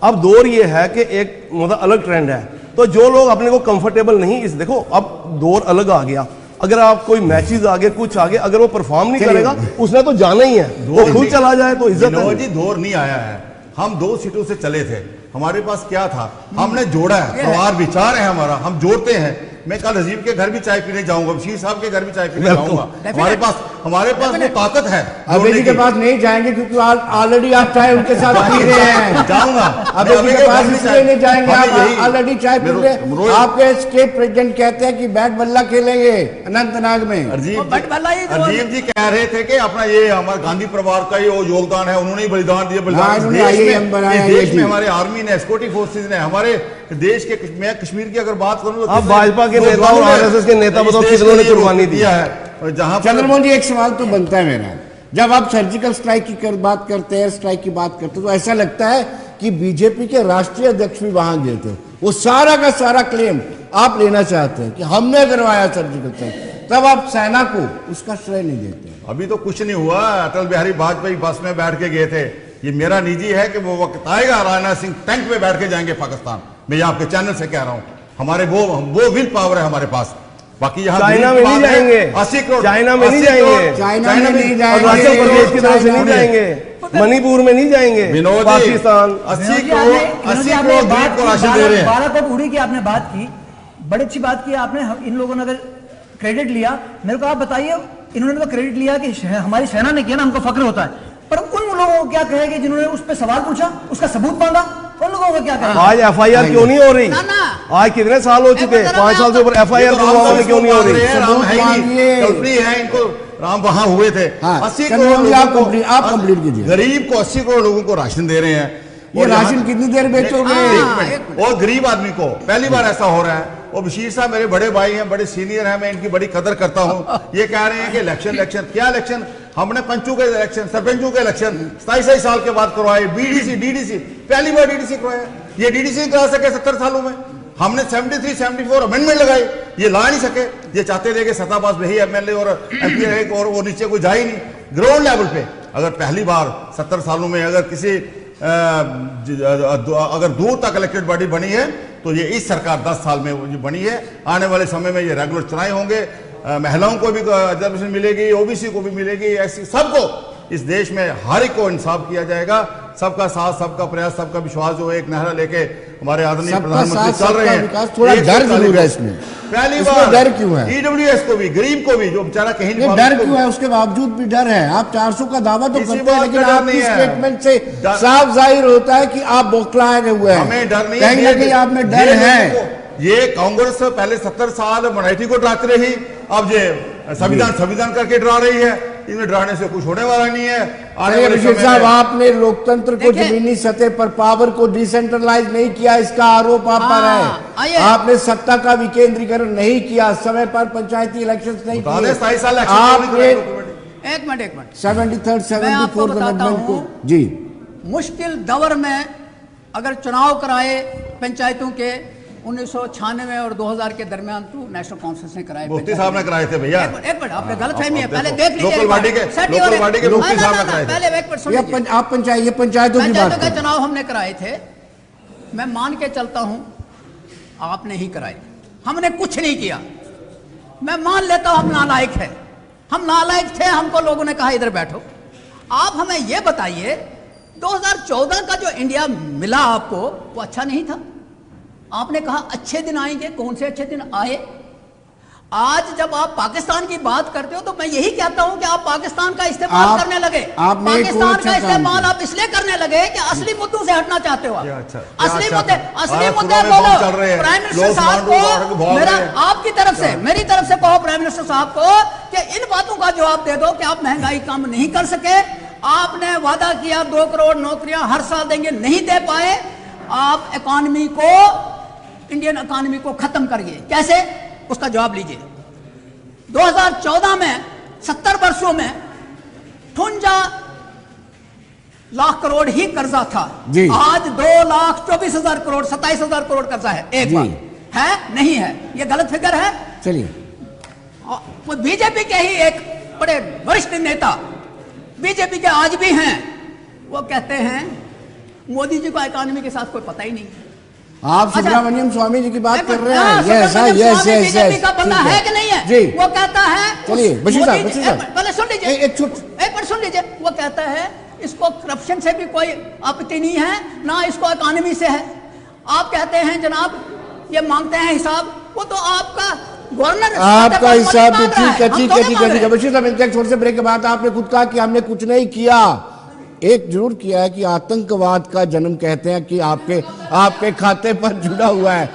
D: अब दौर ये है कि एक मतलब अलग ट्रेंड है, तो जो लोग अपने को कंफर्टेबल नहीं, इस देखो अब दौर अलग आ गया। अगर आप कोई मैचेस आगे कुछ आगे, अगर वो परफॉर्म नहीं करेगा, उसने तो जाना ही है, वो खुद चला जाए तो इज्जत है।
C: जी, दौर नहीं आया है, हम 2 सीटों से चले थे, हमारे पास क्या था, हमने जोड़ा है, परिवार विचार है हमारा, हम जोड़ते हैं। मैं कल रजीव के घर भी चाय पीने जाऊंगा, बशीर साहब के घर भी चाय पीने जाऊंगा। हमारे पास वो ताकत है।
A: अभी के पास नहीं जाएंगे क्योंकि ऑलरेडी आप चाय उनके साथ पी रहे हैं।
C: जाऊंगा,
A: अभी के पास इसलिए नहीं जाएंगे, आप ऑलरेडी चाय पी रहे हैं। आपके स्टेट प्रेसिडेंट कहते हैं कि बैट बल्ला खेलेंगे अनंतनाग में।
C: अजीब जी कह रहे थे कि अपना ये हमारे गांधी परिवार का ये योगदान है, उन्होंने ही बलिदान दिया। बलिदान देश में हमारे आर्मी ने, सिक्योरिटी फोर्सेज ने, हमारे देश के, मैं कश्मीर की अगर बात करूं तो
D: आप भाजपा के नेता और आरएसएस के नेता बताओ कितनों ने कुर्बानी दिया है।
C: और जहां
A: चंद्रमोहन जी, एक सवाल तो बनता है मेरा, जब आप सर्जिकल स्ट्राइक की बात करते हैं, एयर स्ट्राइक की बात करते हैं, तो ऐसा लगता है कि बीजेपी के राष्ट्रीय अध्यक्ष भी वहां गए थे। वो सारा का सारा क्लेम आप लेना चाहते हैं कि हमने करवाया सर्जिकल स्ट्राइक, तब आप सेना को उसका श्रेय नहीं देते।
C: अभी तो कुछ नहीं हुआ, अटल बिहारी वाजपेयी बस में बैठ के गए थे। ये मेरा निजी है कि वो वक्त आएगा, राजनाथ सिंह टैंक में बैठ के जाएंगे पाकिस्तान। मैं आपके चैनल से कह रहा हूं, हमारे वो विल पावर है हमारे पास। बाकी यहाँ
D: चाइना में नहीं जाएंगे,
C: 80 करोड़,
D: चाइना में नहीं जाएंगे,
A: चाइना में नहीं जाएंगे,
D: अरुणाचल प्रदेश की तरफ से नहीं जाएंगे, मणिपुर में नहीं जाएंगे, पाकिस्तान
C: 80 करोड़ गरीब को राशन दे रहे हैं।
F: 12 करोड़ उड़ी की आपने बात की, बड़ी अच्छी बात की आपने। इन लोगों ने अगर क्रेडिट लिया, मेरे को आप बताइए, इन्होंने तो क्रेडिट लिया कि हमारी सेना ने किया ना, हमको फक्र होता है, पर उन लोगों को क्या कहेंगे जिन्होंने उस पर सवाल पूछा, उसका सबूत मांगा, उन लोगों को क्या कहेंगे?
D: आज एफआईआर क्यों नहीं हो रही? आज कितने साल हो चुके हैं, 5 साल से ऊपर एफआईआर क्यों नहीं हो रही?
C: कंपनी है, इनको राम वहां हुए थे। 80 करोड़
A: आप कंप्लीट कीजिए।
C: गरीब को 80 करोड़ लोगों को राशन दे रहे हैं।
A: ये राशन कितनी देर बेचोगे?
C: और गरीब आदमी को पहली बार ऐसा हो रहा है। और बशीर साहब मेरे बड़े भाई हैं, बड़े सीनियर हैं, मैं इनकी बड़ी कदर करता हूं। ये कह रहे हैं कि इलेक्शन क्या इलेक्शन, हमने पंचों के इलेक्शन, सरपंचों के इलेक्शन 27 साल के बाद करवाए। बीडीसी डीडीसी पहली बार डीडीसी करवाया, ये डीडीसी करा सके 70 सालों में। हमने 73-74 अमेंडमेंट लगाई, ये ला नहीं सके। ये चाहते थे कि सत्तापास में ही एमएलए और एमपी रहे और वो नीचे कोई जा ही नहीं। ग्राउंड लेवल पे अगर पहली बार 70 सालों में अगर किसी अगर दूर तक इलेक्टेड बॉडी बनी है तो ये इस सरकार 10 साल में जो बनी है, आने वाले समय में ये रेगुलर चुनाव होंगे, महिलाओं को भी रिजर्वेशन मिलेगी, ओबीसी को भी मिलेगी, ऐसी सबको इस देश में हर एक को इंसाफ किया जाएगा। सबका साथ, सबका प्रयास, सबका विश्वास जो एक नारा लेके हमारे आदरणीय प्रधानमंत्री चल रहे हैं।
A: थोड़ा डर जरूर है इसमें,
C: पहली बार
A: डर क्यों है?
C: ईडब्ल्यूएस को भी, गरीब को भी, जो बेचारा कहीं नहीं,
A: डर क्यों है? उसके बावजूद भी डर है। आप 400 का दावा तो करते हैं, लेकिन आपकी स्टेटमेंट से साफ जाहिर होता है कि आप बौखलाए हुए हैं।
C: हमें डर नहीं,
A: कहीं ना कहीं आप में डर है।
C: ये कांग्रेस पहले 70 साल मराठी को डराती रही, अब ये संविधान करके डरा रही है। इन्हें डराने से कुछ होने वाला नहीं है।
A: अभिषेक साहब, आपने लोकतंत्र को जमीनी सतह पर, पावर को डिसेंट्रलाइज नहीं किया, इसका आरोप आप पर है। आपने सत्ता का विकेंद्रीकरण नहीं किया, समय पर पंचायती इलेक्शंस नहीं किए आपने।
E: एक मिनट
A: 73rd 74th अमेंडमेंट को जी
E: मुश्किल दौर में अगर चुनाव कराए पंचायतों के 1996 और 2000 के दरमियान तो नेशनल कॉन्फ्रेंस ने कराए,
C: मुफ्ती साहब ने कराए थे भैया।
E: एक मिनट, आपने गलतफहमी है, पहले देख लीजिए।
C: लोकल बॉडी के मुफ्ती साहब ने कराए थे।
E: पहले एक मिनट सुनिए,
A: आप पंचायतों की बात
E: का चुनाव हमने कराए थे। मैं मान के चलता हूं आपने ही कराए, हमने कुछ नहीं किया। मैं मान लेता हूं हम नालायक है, हम नालायक थे, हमको लोगों ने कहा इधर बैठो। आप हमें यह बताइए 2014 का जो इंडिया मिला आपको वो अच्छा नहीं था? आपने कहा अच्छे दिन आएंगे, कौन से अच्छे दिन आए? आज जब आप पाकिस्तान की बात करते हो तो मैं यही कहता हूं कि आप पाकिस्तान का इस्तेमाल करने लगे। पाकिस्तान का इस्तेमाल आप इसलिए करने लगे कि असली मुद्दों से हटना चाहते हो आप। असली मुद्दे बोलो। प्राइम मिनिस्टर साहब को मेरा आपकी तरफ से, मेरी तरफ से कहो प्राइम मिनिस्टर साहब को कि इन बातों का जवाब दे दो कि आप महंगाई कम नहीं कर सके। आपने वादा किया 2 करोड़ नौकरियां हर साल देंगे, नहीं दे पाए। आप इकॉनमी को, इंडियन इकॉनमी को खत्म करिए, कैसे? उसका जवाब लीजिए। 2014 में 70 वर्षों में 58 लाख करोड़ ही कर्जा था, आज 2,24,000 करोड़, 27,000 करोड़ कर्जा है। एक बात है, नहीं है? ये गलत फिगर है।
A: चलिए,
E: बीजेपी के ही एक बड़े वरिष्ठ नेता बीजेपी के आज भी हैं, वो कहते हैं मोदी जी को इकॉनमी के साथ कोई पता ही नहीं।
A: आप सुब्रमण्यम स्वामी जी की बात कर रहे हैं?
E: बीजेपी का बंदा है कि नहीं है?
A: जी,
E: वो कहता है।
A: चलिए बशीर साहब,
E: पहले सुन लीजिए, एक बार सुन लीजिए। वो कहता है इसको करप्शन से भी कोई आपत्ति नहीं है, ना इसको इकॉनमी से है। आप कहते हैं जनाब ये मांगते हैं हिसाब, वो तो आपका गवर्नर
A: आपका हिसाब भी ठीक है। बशीर साहब, एक छोटे से ब्रेक के बाद आपने खुद कहा कि हमने कुछ नहीं किया। एक जरूर किया है कि आतंकवाद का जन्म कहते हैं कि आपके खाते पर जुड़ा हुआ है।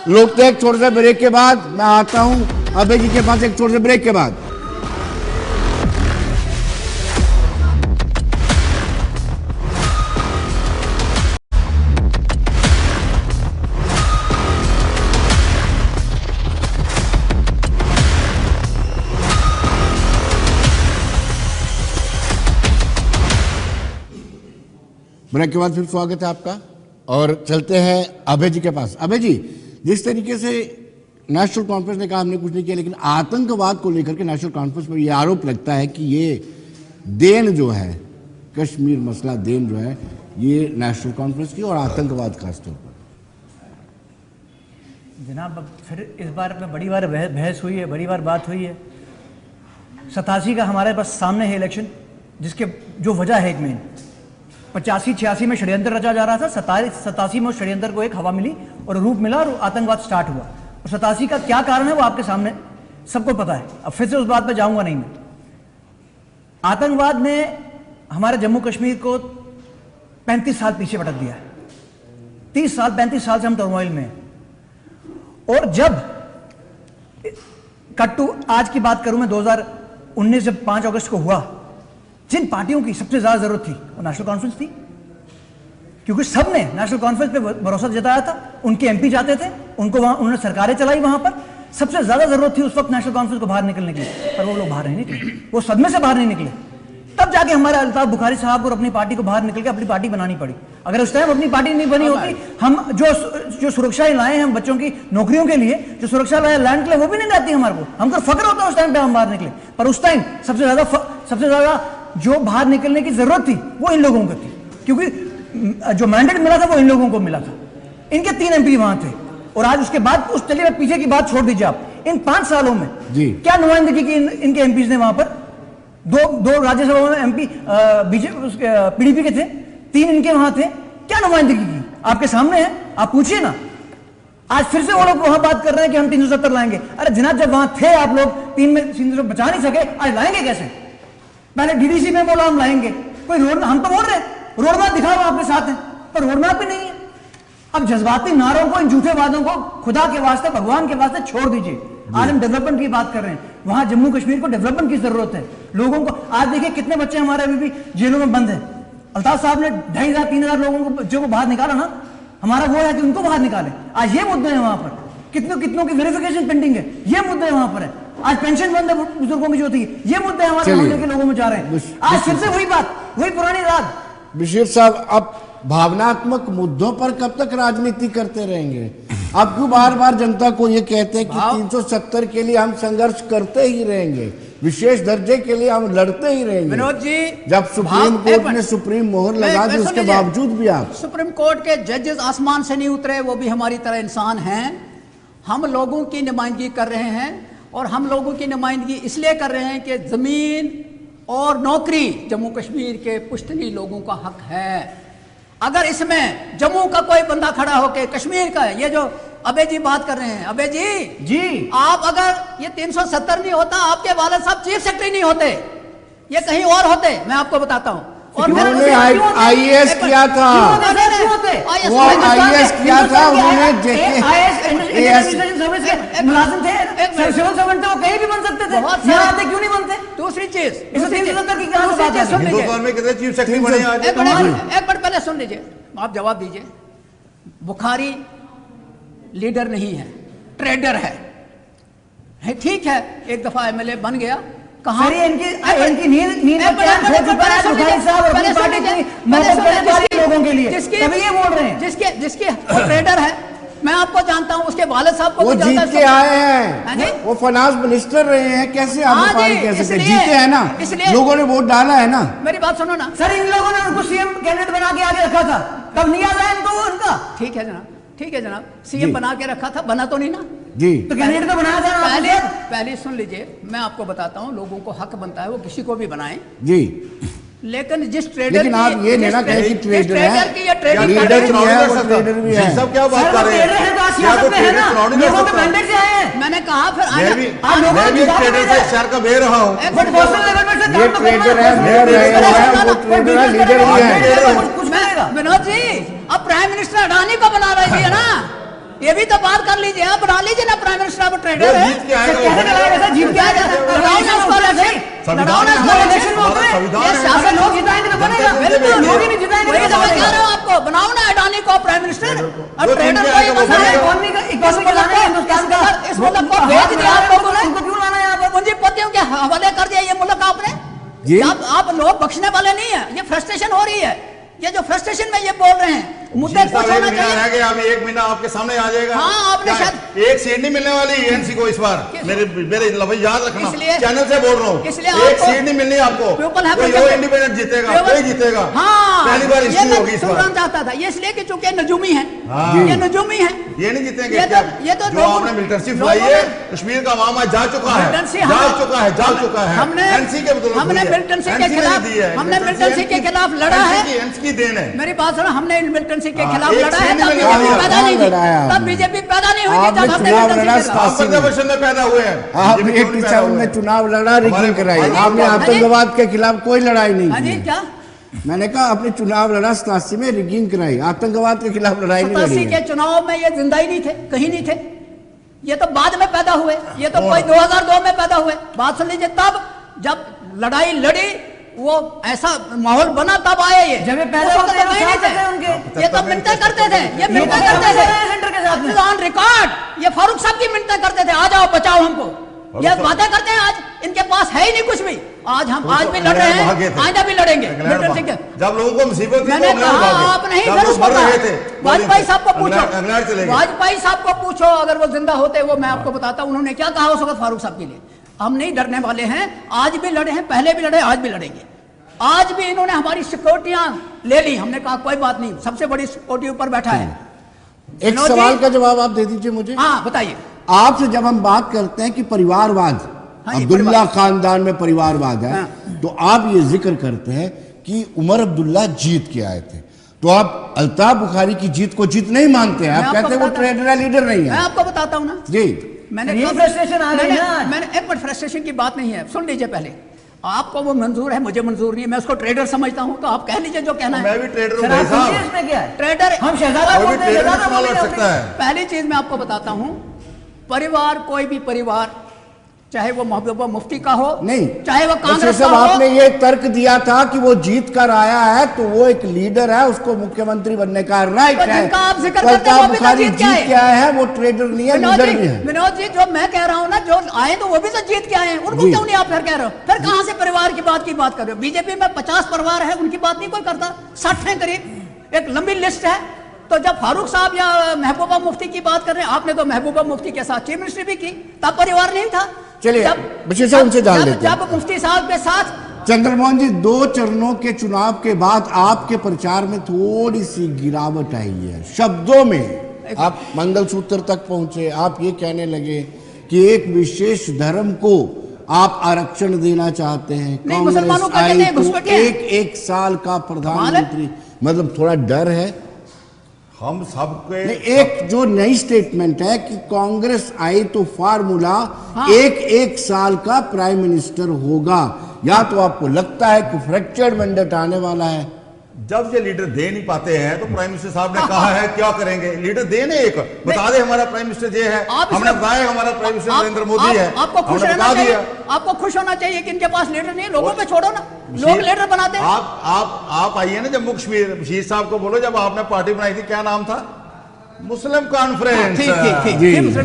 A: लोग तो एक छोटे से ब्रेक के बाद मैं आता हूं अभय जी के पास, एक छोटे से ब्रेक के बाद। ब्रेक के बाद फिर स्वागत है आपका और चलते हैं अभय जी के पास। अभय जी, जिस तरीके से नेशनल कॉन्फ्रेंस ने कहा हमने कुछ नहीं किया, लेकिन आतंकवाद को लेकर के नेशनल कॉन्फ्रेंस पर यह आरोप लगता है कि ये देन जो है, कश्मीर मसला देन जो है, ये नेशनल कॉन्फ्रेंस की और आतंकवाद खासतौर पर।
F: जनाब, फिर इस बार में बड़ी बार बहस हुई है, बड़ी बार बात हुई है। 87 का हमारे पास सामने है इलेक्शन, जिसके जो वजह है एक मेन 85-86 में षड्यंत्र रचा जा रहा था, 87 में षड्यंत्र को एक हवा मिली और रूप मिला और आतंकवाद स्टार्ट हुआ। और 87 का क्या कारण है वो आपके सामने सबको पता है, अब फिर से उस बात पे जाऊंगा नहीं मैं। आतंकवाद ने हमारे जम्मू कश्मीर को 35 साल पीछे पटक दिया है। 30 साल 35 साल से हम टर्मोइल में हैं। और जब कट टू आज की बात करूं मैं, 2019 जब 5 अगस्त को हुआ, जिन पार्टियों की सबसे ज्यादा जरूरत थी वो नेशनल कॉन्फ्रेंस थी, क्योंकि सबने नेशनल कॉन्फ्रेंस पे भरोसा जताया था। उनके एमपी जाते थे, उनको वहां उन्होंने सरकारें चलाई, वहां पर सबसे ज्यादा जरूरत थी उस वक्त नेशनल कॉन्फ्रेंस को बाहर निकलने की, पर वो लोग बाहर नहीं निकले, वो सदमे से बाहर नहीं निकले। तब जाके हमारे अल्ताफ बुखारी साहब को अपनी पार्टी को बाहर निकल के अपनी पार्टी बनानी पड़ी। अगर उस टाइम अपनी पार्टी नहीं बनी होती, हम जो सुरक्षा लाए हैं बच्चों की नौकरियों के लिए, जो सुरक्षा लाए लैंड के लिए, वो भी नहीं रहती हमारे को। हमको फक्र होता है उस टाइम पे हम बाहर निकले, पर उस टाइम सबसे ज्यादा जो बाहर निकलने की जरूरत थी वो इन लोगों को थी, क्योंकि जो मैंडेट मिला था वो इन लोगों को मिला था, इनके 3 MP वहां थे। और आज उसके बाद उस चलिए पीछे की बात छोड़ दीजिए आप, इन 5 सालों में
A: जी
F: क्या नुमाइंदगी की इनके एमपीज ने वहां पर? दो राज्यसभा में एमपी बीजेपी पीडीपी के थे, 3 इनके वहां थे, क्या नुमाइंदगी की? आपके सामने है, आप पूछिए ना। आज फिर से वो लोग वहां बात कर रहे हैं कि हम 370 लाएंगे। अरे जनाब, जब वहां थे आप लोग 3 में 300 बचा नहीं सके, आज लाएंगे कैसे? पहले डीडीसी में बोला हम लाएंगे, कोई रोड, हम तो बोल रहे हैं रोड मैप दिखाओ, आपके साथ है, पर रोड मैप भी नहीं है। अब जज्बाती नारों को, इन झूठे वादों को खुदा के वास्ते, भगवान के वास्ते छोड़ दीजिए। आज हम डेवलपमेंट की बात कर रहे हैं, वहां जम्मू कश्मीर को डेवलपमेंट की जरूरत है। लोगों को आज देखिए कितने बच्चे हमारे अभी भी जेलों में बंद हैं। अल्ताफ साहब ने 2500-3000 लोगों को, बच्चों को बाहर निकाला ना, हमारा वो है कि उनको बाहर निकाले। आज ये मुद्दे हैं वहां पर, कितनों की वेरिफिकेशन पेंडिंग है, ये मुद्दे वहां पर है। आज पेंशन बंद है बुजुर्गों की जो थी, ये मुद्दे हमारे मोहल्ले के लोगों में जा रहे हैं। आज फिर से वही बात, वही पुरानी रात।
A: बशीर साहब, आप भावनात्मक मुद्दों पर कब तक राजनीति करते रहेंगे? आप क्यों बार बार जनता को ये कहते हैं कि 370 के लिए हम संघर्ष करते ही रहेंगे, विशेष दर्जे के लिए हम लड़ते ही रहेंगे?
E: विनोद जी,
A: जब सुप्रीम कोर्ट ने सुप्रीम मोहर लगा दी, उसके बावजूद भी आप?
E: सुप्रीम कोर्ट के जजेस आसमान से नहीं उतरे, वो भी हमारी तरह इंसान हैं। हम लोगों की नुमाइंदगी कर रहे हैं, और हम लोगों की नुमाइंदगी इसलिए कर रहे हैं कि जमीन और नौकरी जम्मू कश्मीर के पुश्तनी लोगों का हक है। अगर इसमें जम्मू का कोई बंदा खड़ा होकर कश्मीर का है, ये जो अबे जी बात कर रहे हैं, अबे जी आप अगर ये 370 नहीं होता, आपके वालिद साहब चीफ सेक्रेटरी नहीं होते, ये कहीं और होते, मैं आपको बताता हूं। और
A: उन्होंने आईएएस किया था, वो आईएएस किया था, उन्होंने
F: मुलाजिम थे, सिविल सर्वेंट थे, वो कहीं भी बन सकते थे, यहाँ आते क्यों नहीं बनते?
E: दूसरी चीज,
C: हिंदुस्तान में कितने चीफ सेक्रेटरी बने आज?
E: एक मिनट पहले सुन लीजिए, आप जवाब दीजिए। बुखारी लीडर नहीं है, ट्रेडर है, ठीक है, एक दफा एमएलए बन गया, कहां
F: इनकी नींद लोगों के लिए ये बोल रहे हैं,
E: जिसके ट्रेडर है, मैं आपको जानता हूं, उसके वालिद साहब को
A: वो जीत के आए हैं, वो फाइनेंस मिनिस्टर रहे हैं, कैसे आप कह सकते? जीते हैं ना, लोगों ने वोट डाला है ना।
E: मेरी बात सुनो ना
F: सर, इन लोगों ने उनको सीएम कैंडिडेट बना के आगे रखा था, तब नहीं आ जाए इनको उनका?
E: ठीक है जनाब, ठीक है जनाब, सीएम बना के रखा था, बना तो नहीं ना
A: जी,
F: तो कैंडिडेट तो बनाया था।
E: पहले सुन लीजिए, मैं आपको बताता हूं, लोगों को हक बनता है वो किसी को भी बनाए
A: जी,
E: लेकिन जिस ट्रेडर,
A: लेकिन आप ये नहीं ना कहें कि ट्रेडर है,
E: लीडर भी है,
C: सब क्या बात कर रहे हैं?
F: लोगों के मैंडेट से आए हैं।
E: मैंने कहा फिर
C: मैं भी ट्रेडर से शहर का मेयर रहा हूँ।
A: ये ट्रेडर है, मेयर है, वो ट्रेडर है, लीडर भी है।
E: विनोद जी, अब प्राइम मिनिस्टर अडानी को बना रही है ना, ये भी तो बात कर लीजिए, आप बना लीजिए ना प्राइम मिनिस्टर, अब ट्रेडर है,
F: जीत के आएगा, जीत के आएगा,
E: लड़ाओ ना उसको इलेक्शन, लड़ाओ ना उसको इलेक्शन, ये सियासत लोग जिताएंगे तो बनेगा, बिल्कुल लोग ही नहीं जिताएंगे, वही तो मैं कह रहा हूं आपको, बनाओ ना अडानी को प्राइम मिनिस्टर, अब ट्रेडर को ये बनना है, इस मुल्क को भेज दिया आप लोगों ने,
F: उनको क्यों लाना है आप?
E: पूंजीपतियों के हवाले कर दिया ये मुल्क आपने। आप लोग बख्शने वाले नहीं है, ये फ्रस्ट्रेशन हो रही है, ये जो फ्रस्ट्रेशन में ये बोल रहे हैं, मुद्दे कुछ होना चाहिए।
C: अभी 1 महीना आपके सामने आ जाएगा।
E: हाँ, आपने शायद
C: एक सीट नहीं मिलने वाली एनसी को इस बार, मेरे लफ्ज़ याद रखना,
E: इसलिए
C: चैनल से बोल रहा हूँ, एक सीट नहीं मिलनी आपको, कोई इंडिपेंडेंट जीतेगा, कोई जीतेगा, पहली बार इश्यू होगी इस बार।
E: चाहता था ये, इसलिए कि चूंकि नजूमी है, ये नजूमी है,
C: ये नहीं जीतेंगे।
E: ये तो
C: जो आपने मिलिटेंसी फुलाई है, कश्मीर का मामला जा चुका है, जा चुका है।
E: हमने मिलिटेंसी के खिलाफ लड़ा है,
C: की देन है।
E: मेरी बात सुनो, हमने मिलिटेंसी के खिलाफ लड़ा है, तब बीजेपी पैदा नहीं हुई, तब बीजेपी पैदा नहीं हुई, जब हमने
C: मिलिटेंसी में पैदा हुए हैं।
A: आपने 87 में चुनाव लड़ा, रिगिंग कराई, आपने आतंकवाद के खिलाफ कोई लड़ाई नहीं की।
E: क्या
A: मैंने कहा, आपने चुनाव लड़ा 87 में, रिगिंग कराई, आतंकवाद के खिलाफ लड़ाई नहीं लड़ी।
E: 87 के चुनाव में ये जिंदा ही नहीं थे, कहीं नहीं थे, ये तो बाद में पैदा हुए, ये तो कोई 2002 में पैदा हुए। बात सुन लीजिए, तब जब लड़ाई लड़ी, वो ऐसा माहौल बना, तब आए ये,
F: जब पैदा होते हैं
E: उनके, ये तो मिनटें करते थे, ये मिनटें करते थे ऑन रिकॉर्ड, ये फारूक साहब की मिनटें करते थे, आ जाओ बचाओ हमको, ये बातें करते हैं। आज इनके पास है ही नहीं कुछ भी, आज हम आज भी लड़ रहे हैं, आइंदा भी लड़ेंगे।
C: जब लोगों को मुसीबत थी,
E: मैंने कहा आप नहीं, फिर उसको वाजपेयी साहब को पूछो, वाजपेयी साहब को पूछो, अगर वो जिंदा होते, वो मैं आपको बताता हूं उन्होंने क्या कहा उस वक्त फारूक साहब के लिए। हम नहीं डरने वाले हैं, आज भी लड़े हैं, पहले भी लड़े, आज भी लड़ेंगे। आज भी इन्होंने हमारी सिक्योरिटियां ले ली, हमने कहा कोई बात नहीं, सबसे बड़ी सिक्योरिटी ऊपर बैठा है।
A: एक
E: विनोद
A: सवाल
E: जी,
A: का जवाब आप दे दीजिए मुझे।
E: हाँ बताइए।
A: आपसे जब हम बात करते हैं कि परिवारवाद,
E: हाँ जी,
A: अब्दुल्ला खानदान में परिवारवाद है,
E: हाँ।
A: तो आप ये जिक्र करते हैं कि उमर अब्दुल्ला जीत के आए थे, तो आप अल्ताफ बुखारी की जीत को जीत नहीं मानते हैं, आप कहते हैं वो ट्रेडर है, लीडर नहीं
E: मैं
A: है।
E: आपको बताता हूं ना
A: जी,
E: मैंने
F: ये फ्रस्ट्रेशन आ गई ना।
E: मैंने एक मिनट, फ्रस्ट्रेशन की बात नहीं है, सुन लीजिए पहले। आपको वो मंजूर है, मुझे मंजूर नहीं है, मैं उसको ट्रेडर समझता हूं, तो आप कह लीजिए जो कहना है।
C: मैं भी ट्रेडर हूँ
F: सर,
C: भाई
F: आप
C: साहब।
F: समझिए इसमें क्या है?
E: ट्रेडर
F: हम शहजादा
C: कोई भी
F: बोलते हैं,
C: ट्रेडर
F: शहजादा
C: इस्तेमाल
F: बोलते
C: कर
F: हैं
C: सकता है।
E: पहली चीज मैं आपको बताता हूं, परिवार, कोई भी परिवार, चाहे वो महबूबा मुफ्ती का हो,
A: नहीं,
E: चाहे वो कांग्रेस का
A: साहब
E: हो।
A: आपने ये तर्क दिया था कि वो जीत कर आया है तो वो एक लीडर है, उसको मुख्यमंत्री बनने का राइट
E: तो
A: है।
E: जिनका आप जिक्र करते हैं,
A: अल्ताफ
E: वो भी तो
A: बुखारी
E: जीत के
A: जीत
E: आए।
A: के आया है, वो ट्रेडर नहीं है,
E: विनोद
A: लीडर
E: जी,
A: भी है।
E: विनोद जी, जो मैं कह रहा हूं ना, जो आए तो वो भी तो जीत के आए हैं, उनको
A: जी।
E: क्यों नहीं आप फिर कह रहे हो? फिर कहां से परिवार की बात कर रहे हो? बीजेपी में 50 परिवार है, उनकी बात नहीं कोई करता, 60 है करीब, एक लंबी लिस्ट है। तो जब फारूक साहब या महबूबा मुफ्ती की बात कर रहे हैं, आपने तो महबूबा मुफ्ती के साथ चीफ मिनिस्टर भी की, तब परिवार नहीं था।
A: चलिए,
E: जब
A: बशीर साहब उनसे जान लेते हैं।
E: जब मुफ्ती साहब के साथ
A: चंद्रमोहन जी, 2 चरणों के चुनाव के बाद आपके प्रचार में थोड़ी सी गिरावट आई है, शब्दों में आप मंगलसूत्र तक पहुंचे, आप ये कहने लगे कि एक विशेष धर्म को आप आरक्षण देना चाहते हैं,
E: नहीं, मुसलमानों का कहते हैं,
A: तो
E: घुसपैठिए हैं।
A: एक साल का प्रधानमंत्री, मतलब थोड़ा डर है।
C: हम सबके
A: नहीं, एक जो नई स्टेटमेंट है कि कांग्रेस आई तो फार्मूला
E: हाँ।
A: एक साल का प्राइम मिनिस्टर होगा, या तो आपको लगता है कि फ्रैक्चर्ड मैंडेट आने वाला है?
C: जब ये लीडर दे नहीं पाते हैं तो प्राइम मिनिस्टर साहब ने कहा है क्या करेंगे, लीडर देने एक बता दे हमारा प्राइम मिनिस्टर ये है, हमने बताया हमारा प्राइम मिनिस्टर नरेंद्र मोदी है,
E: आपको खुश
C: हमने
E: रहना
C: बता
E: चाहिए,
C: दिया।
E: आपको खुश होना चाहिए कि इनके पास लीडर नहीं है, लोगों पे छोड़ो ना, लोग लीडर बनाते हैं।
C: आप आइए ना जम्मू कश्मीर, बशीर साहब को बोलो जब आपने पार्टी बनाई थी क्या नाम था? मुस्लिम कॉन्फ्रेंस।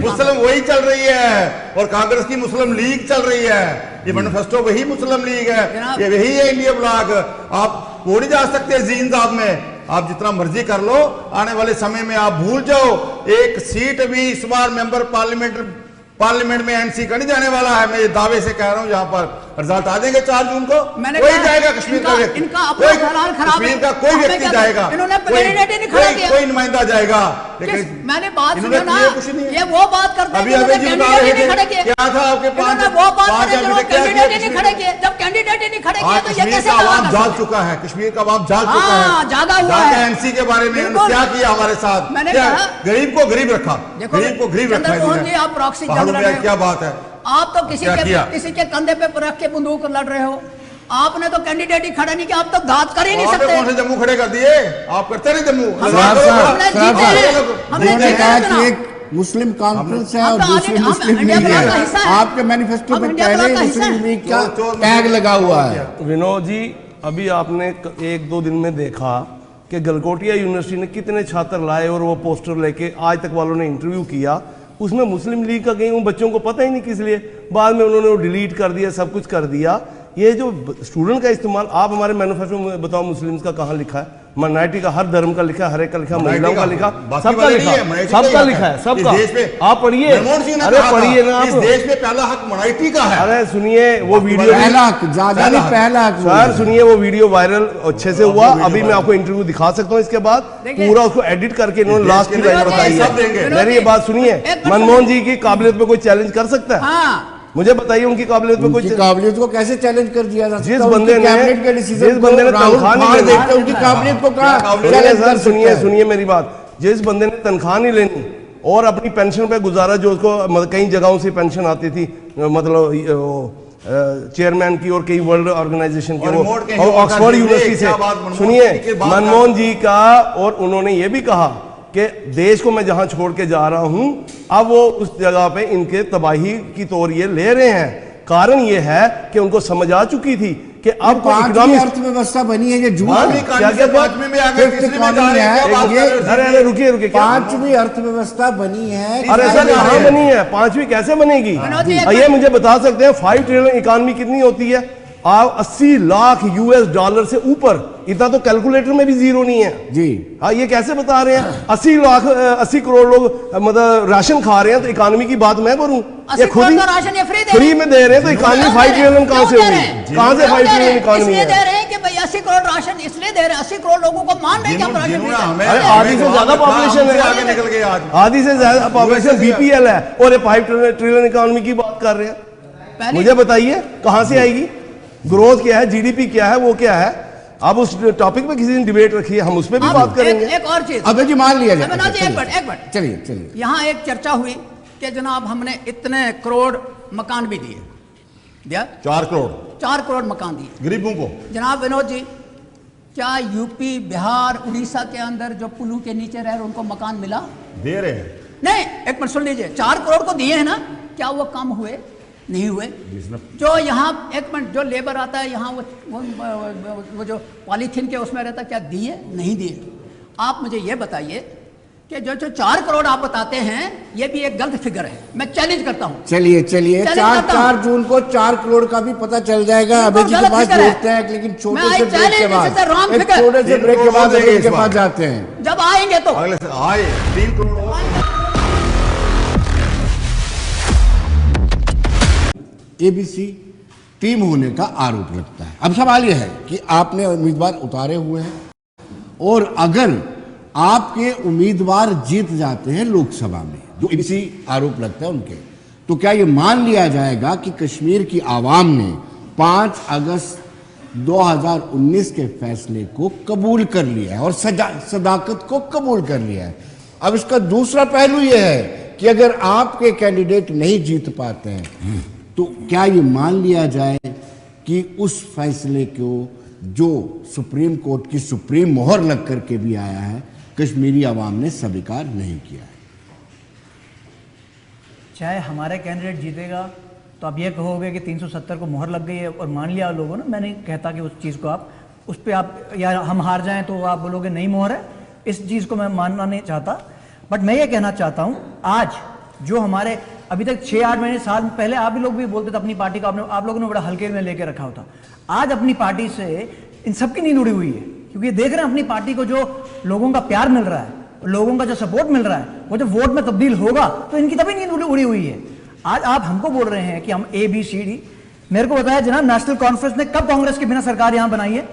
C: मुस्लिम वही चल रही है और कांग्रेस की मुस्लिम लीग चल रही है, ये मैनिफेस्टो वही मुस्लिम लीग है, ये वही है इंडिया ब्लॉक। आप वो नहीं जा सकते जीन साहब में, आप जितना मर्जी कर लो, आने वाले समय में आप भूल जाओ, एक सीट भी इस बार मेंबर पार्लियामेंट में एनसी का नहीं जाने वाला है। मैं ये दावे से कह रहा हूं, यहाँ पर रिजल्ट आ जाएंगे 4 जून को, कोई जाएगा कश्मीर का व्यक्ति,
E: इनका अपना हाल खराब है,
C: कश्मीर का कोई व्यक्ति जाएगा,
E: इन्होंने कैंडिडेट ही नहीं खड़ा किया,
C: कोई नुमाइंदा जाएगा।
E: मैंने बात सुनी ना,
C: नहीं
E: ये वो बात करते हैं जिन्होंने कैंडिडेट ही नहीं खड़े किए।
C: क्या था आपके पास?
E: इन्होंने वो बात करी जिन्होंने कैंडिडेट ही नहीं खड़े किए, जब कैंडिडेट ही नहीं खड़े किए तो ये कैसे
C: आवाम जाग चुका है, कश्मीर का आवाम जाग चुका है,
E: जागा हुआ है।
C: एनसी के बारे में क्या किया हमारे साथ?
E: मैंने
C: क्या
E: कहा,
C: गरीब को गरीब रखा, गरीब को गरीब रखा
E: चंद्रमोहन जी, आप प्रॉक्सी जंग लड़ रहे हो,
C: क्या बात है?
E: आप तो किसी के कंधे पे रख के बंदूक लड़ रहे हो, आपने तो कैंडिडेट ही खड़ा नहीं किया, आप तो बात कर ही नहीं सकते।
C: कौन से जम्मू खड़े कर दिए? आप करते नहीं जम्मू।
E: हमने जीते हैं, हमने
A: उन्होंने
E: जीते
A: कहा
E: हैं
A: कि एक मुस्लिम कॉन्फ्रेंस है
E: हम
A: और
E: तो
A: दूसरी
E: हम
A: मुस्लिम
E: इंडिया
A: लीग
E: ब्लॉक का
A: है,
E: हिस्सा है।
A: आपके मैनिफेस्टो
E: हम
A: में
E: इंडिया
A: पहले
E: ब्लॉक
A: ही
E: का हिस्सा
A: मुस्लिम
E: है।
A: लीग का टैग लगा हुआ है।
D: विनोद जी, अभी आपने 1-2 दिन में देखा कि गलकोटिया यूनिवर्सिटी ने कितने छात्र लाए और वो पोस्टर लेके आज तक वालों ने इंटरव्यू किया, उसमें मुस्लिम लीग का कहीं उन बच्चों को पता ही नहीं किस लिए, बाद में उन्होंने वो डिलीट कर दिया, सब कुछ कर दिया। ये जो स्टूडेंट का इस्तेमाल, आप हमारे मैनिफेस्टो में बताओ मुस्लिम्स का कहाँ लिखा है? माइनॉरिटी का, हर धर्म का लिखा, हर एक का लिखा, महिलाओं का लिखा, सबका लिखा, सबका लिखा है, सबका। आप पढ़िए, अरे पढ़िए ना,
C: इस देश में पहला हक माइनॉरिटी का है।
D: अरे सुनिए वो वीडियो,
A: पहला ज्यादा नहीं, पहला
D: सर सुनिए वो वीडियो वायरल अच्छे से हुआ, अभी मैं आपको इंटरव्यू दिखा सकता हूँ इसके बाद, पूरा उसको एडिट करके इन्होंने लास्ट की लाइन बताई है। मेरी ये बात सुनिए, मनमोहन जी की काबिलियत पे कोई चैलेंज कर सकता है? मुझे बताइए उनकी काबिलियत पे कोई,
A: काबिलियत को कैसे चैलेंज कर दिया जा सकता है?
D: जिस बंदे ने तनख्वाह नहीं लेनी,
A: उनकी काबिलियत को
D: सर सुनिए मेरी बात, जिस बंदे ने तनख्वाह नहीं लेनी और अपनी पेंशन पे गुजारा, जो उसको कई जगहों से पेंशन आती थी, मतलब चेयरमैन की और कई वर्ल्ड ऑर्गेनाइजेशन की, और ऑक्सफोर्ड यूनिवर्सिटी से, सुनिए मनमोहन जी का, और उन्होंने ये भी कहा कि देश को मैं जहां छोड़ के जा रहा हूं, अब वो उस जगह पे इनके तबाही की तौर ये ले रहे हैं। कारण ये है कि उनको समझ आ चुकी थी कि अब
A: पांचवी अर्थव्यवस्था बनी है, ये
C: क्या पांचवी में आ गए, तीसरी में जा रहे हैं,
A: ये
D: अरे रुकिए,
A: पांचवी अर्थव्यवस्था बनी है।
D: अरे सर कहाँ बनी है? पांचवी कैसे बनेगी? ये मुझे बता सकते हैं 5 ट्रिलियन इकोनॉमी कितनी होती है? आप 80 लाख US डॉलर से ऊपर, इतना तो कैलकुलेटर में भी जीरो नहीं है
A: जी।
D: हाँ, ये कैसे बता रहे हैं? 80 करोड़ लोग मतलब राशन खा रहे हैं, तो इकोनॉमी की बात मैं करूं? ये खुद ही
E: राशन ये
D: फ्री में दे रहे हैं, तो इकॉनमी 5 ट्रिलियन कहां से होगी? कहां से 5 ट्रिलियन इकॉनमी
E: इसलिए
D: है?
E: दे रहे हैं कि भाई 80 करोड़ राशन इसलिए दे रहे हैं, 80 करोड़ लोगों को मान रहे हैं कि हम राशन देते हैं।
D: अरे आधी से ज्यादा पॉपुलेशन है,
C: आगे निकल गए आज।
D: आधी से ज्यादा पॉपुलेशन बीपीएल है और ये 5 ट्रिलियन इकॉनमी की बात कर रहे हैं। मुझे बताइए कहां से आएगी? ग्रोथ क्या है, जीडीपी क्या है, वो क्या है? आप उस टॉपिक पे किसी दिन डिबेट रखिए, हम उस पर भी बात करेंगे।
E: एक और चीज
A: अबे जी मान लिया जाए,
E: एक मिनट
A: चलिए
E: यहाँ एक चर्चा हुई कि जनाब हमने इतने करोड़ मकान भी दिए, दिया
C: 4 करोड़
E: 4 करोड़ मकान दिए
C: गरीबों को।
E: जनाब विनोद जी, क्या यूपी, बिहार, उड़ीसा के अंदर जो पुलों के नीचे रह रहे उनको मकान मिला?
C: दे रहे हैं।
E: नहीं, एक मिनट सुन लीजिए, 4 करोड़ को दिए हैं ना, क्या वो कम हुए? नहीं हुए। जो यहाँ एक मिनट जो लेबर आता है यहाँ वो जो पॉलीथीन के उसमें रहता, क्या दिए? नहीं दिए। आप मुझे ये बताइए कि जो 4 करोड़ आप बताते हैं ये भी एक गलत फिगर है, मैं चैलेंज करता हूँ।
A: चलिए 4 जून को 4 करोड़ का भी पता चल जाएगा। अभी जी के पास देखते हैं, लेकिन छोटे से ब्रेक के बाद के पास जाते हैं।
E: जब आएंगे तो
C: अगले से आए 3 करोड़
A: एबीसी टीम होने का आरोप लगता है। अब सवाल यह है कि आपने उम्मीदवार उतारे हुए हैं और अगर आपके उम्मीदवार जीत जाते हैं लोकसभा में, जो एबीसी आरोप लगता है उनके, तो क्या यह मान लिया जाएगा कि कश्मीर की आवाम ने 5 अगस्त 2019 के फैसले को कबूल कर लिया है और सदाकत को कबूल कर लिया है? अब इसका दूसरा पहलू यह है कि अगर आपके कैंडिडेट नहीं जीत पाते हैं तो क्या ये मान लिया जाए कि उस फैसले को जो सुप्रीम कोर्ट की सुप्रीम मोहर लग करके भी आया है, कश्मीरी आवाम ने स्वीकार नहीं किया है?
F: चाहे हमारे कैंडिडेट जीतेगा तो आप ये कहोगे कि 370 को मोहर लग गई है और मान लिया लोगों ने। मैं नहीं कहता कि उस चीज़ को आप उस पर आप या हम हार जाएं तो आप बोलोगे नहीं मोहर है, इस चीज़ को मैं मानना नहीं चाहता। बट मैं ये कहना चाहता हूँ, आज जो हमारे अभी तक 6-8 महीने साल पहले आप भी लोग भी बोलते थे अपनी पार्टी को आप लोगों ने बड़ा हल्के में लेके रखा होता, आज अपनी पार्टी से इन सबकी नींद उड़ी हुई है, क्योंकि देख रहे हैं अपनी पार्टी को जो लोगों का प्यार मिल रहा है, लोगों का जो सपोर्ट मिल रहा है, वो जब वोट में तब्दील होगा तो इनकी तभी नींद उड़ी हुई है। आज आप हमको बोल रहे हैं कि हम ABCD, मेरे को बताया जनाब नेशनल कॉन्फ्रेंस ने कब कांग्रेस के बिना सरकार यहां बनाई है?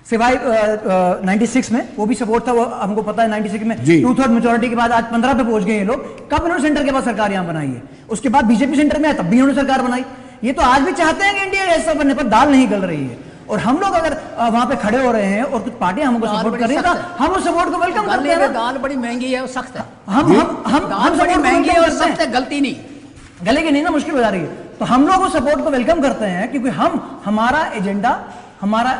F: सिवाय 96 में, वो भी सपोर्ट था, वो हमको पता है 96 में 2/3 मेजोरिटी के बाद आज 15 पे पहुंच गए ये लोग। कब इन्होंने सेंटर के बाद सरकार यहां बनाई है? उसके बाद बीजेपी सेंटर में है, तब भी इन्होंने सरकार बनाई। ये तो आज भी चाहते हैं कि इंडिया ऐसा बनने पर दाल नहीं गल रही है, और हम लोग अगर वहां पे खड़े हो रहे हैं और कुछ पार्टियां हमको सपोर्ट कर रही है, हम उस सपोर्ट को वेलकम करते हैं।
E: दाल बड़ी महंगी है और सख्त है,
F: हम
E: बड़ी महंगी है और सख्त है, गलती नहीं,
F: गलेगी नहीं ना, मुश्किल हो जा रही है। तो हम लोग उस सपोर्ट को वेलकम करते हैं, क्योंकि हमारा एजेंडा, हमारा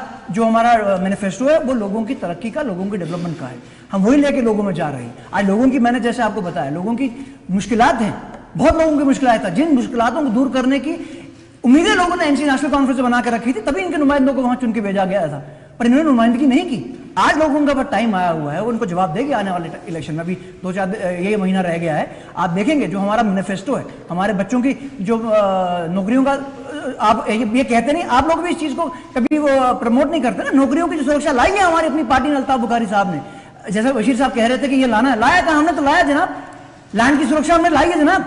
F: मैनिफेस्टो है वो लोगों की तरक्की का, लोगों की डेवलपमेंट का है। हम वही लेके लोगों में जा रहे हैं। आज लोगों की, मैंने जैसे आपको बताया, लोगों की मुश्किलात हैं, बहुत लोगों की मुश्किलात है, जिन मुश्किलातों को दूर करने की उम्मीदें लोगों ने एनसी नेशनल कॉन्फ्रेंस बना के रखी थी, तभी इनके नुमाइंदों को वहां चुन के भेजा गया था, पर इन्होंने नुमाइंदगी नहीं की। आज लोगों का टाइम आया हुआ है, उनको जवाब देगी आने वाले इलेक्शन में। अभी 2-4 ये महीना रह गया है, आप देखेंगे जो हमारा मैनिफेस्टो है, हमारे बच्चों की जो नौकरियों का, आप ये कहते नहीं, आप लोग भी इस चीज को कभी वो प्रमोट नहीं करते ना, नौकरियों की जो सुरक्षा लाई है हमारी अपनी पार्टी ने, अल्ताफ बुखारी साहब ने, जैसे बशीर साहब कह रहे थे कि ये लाना है, लाया था हमने, तो लाया जनाब, लैंड की सुरक्षा हमने लाई है जनाब।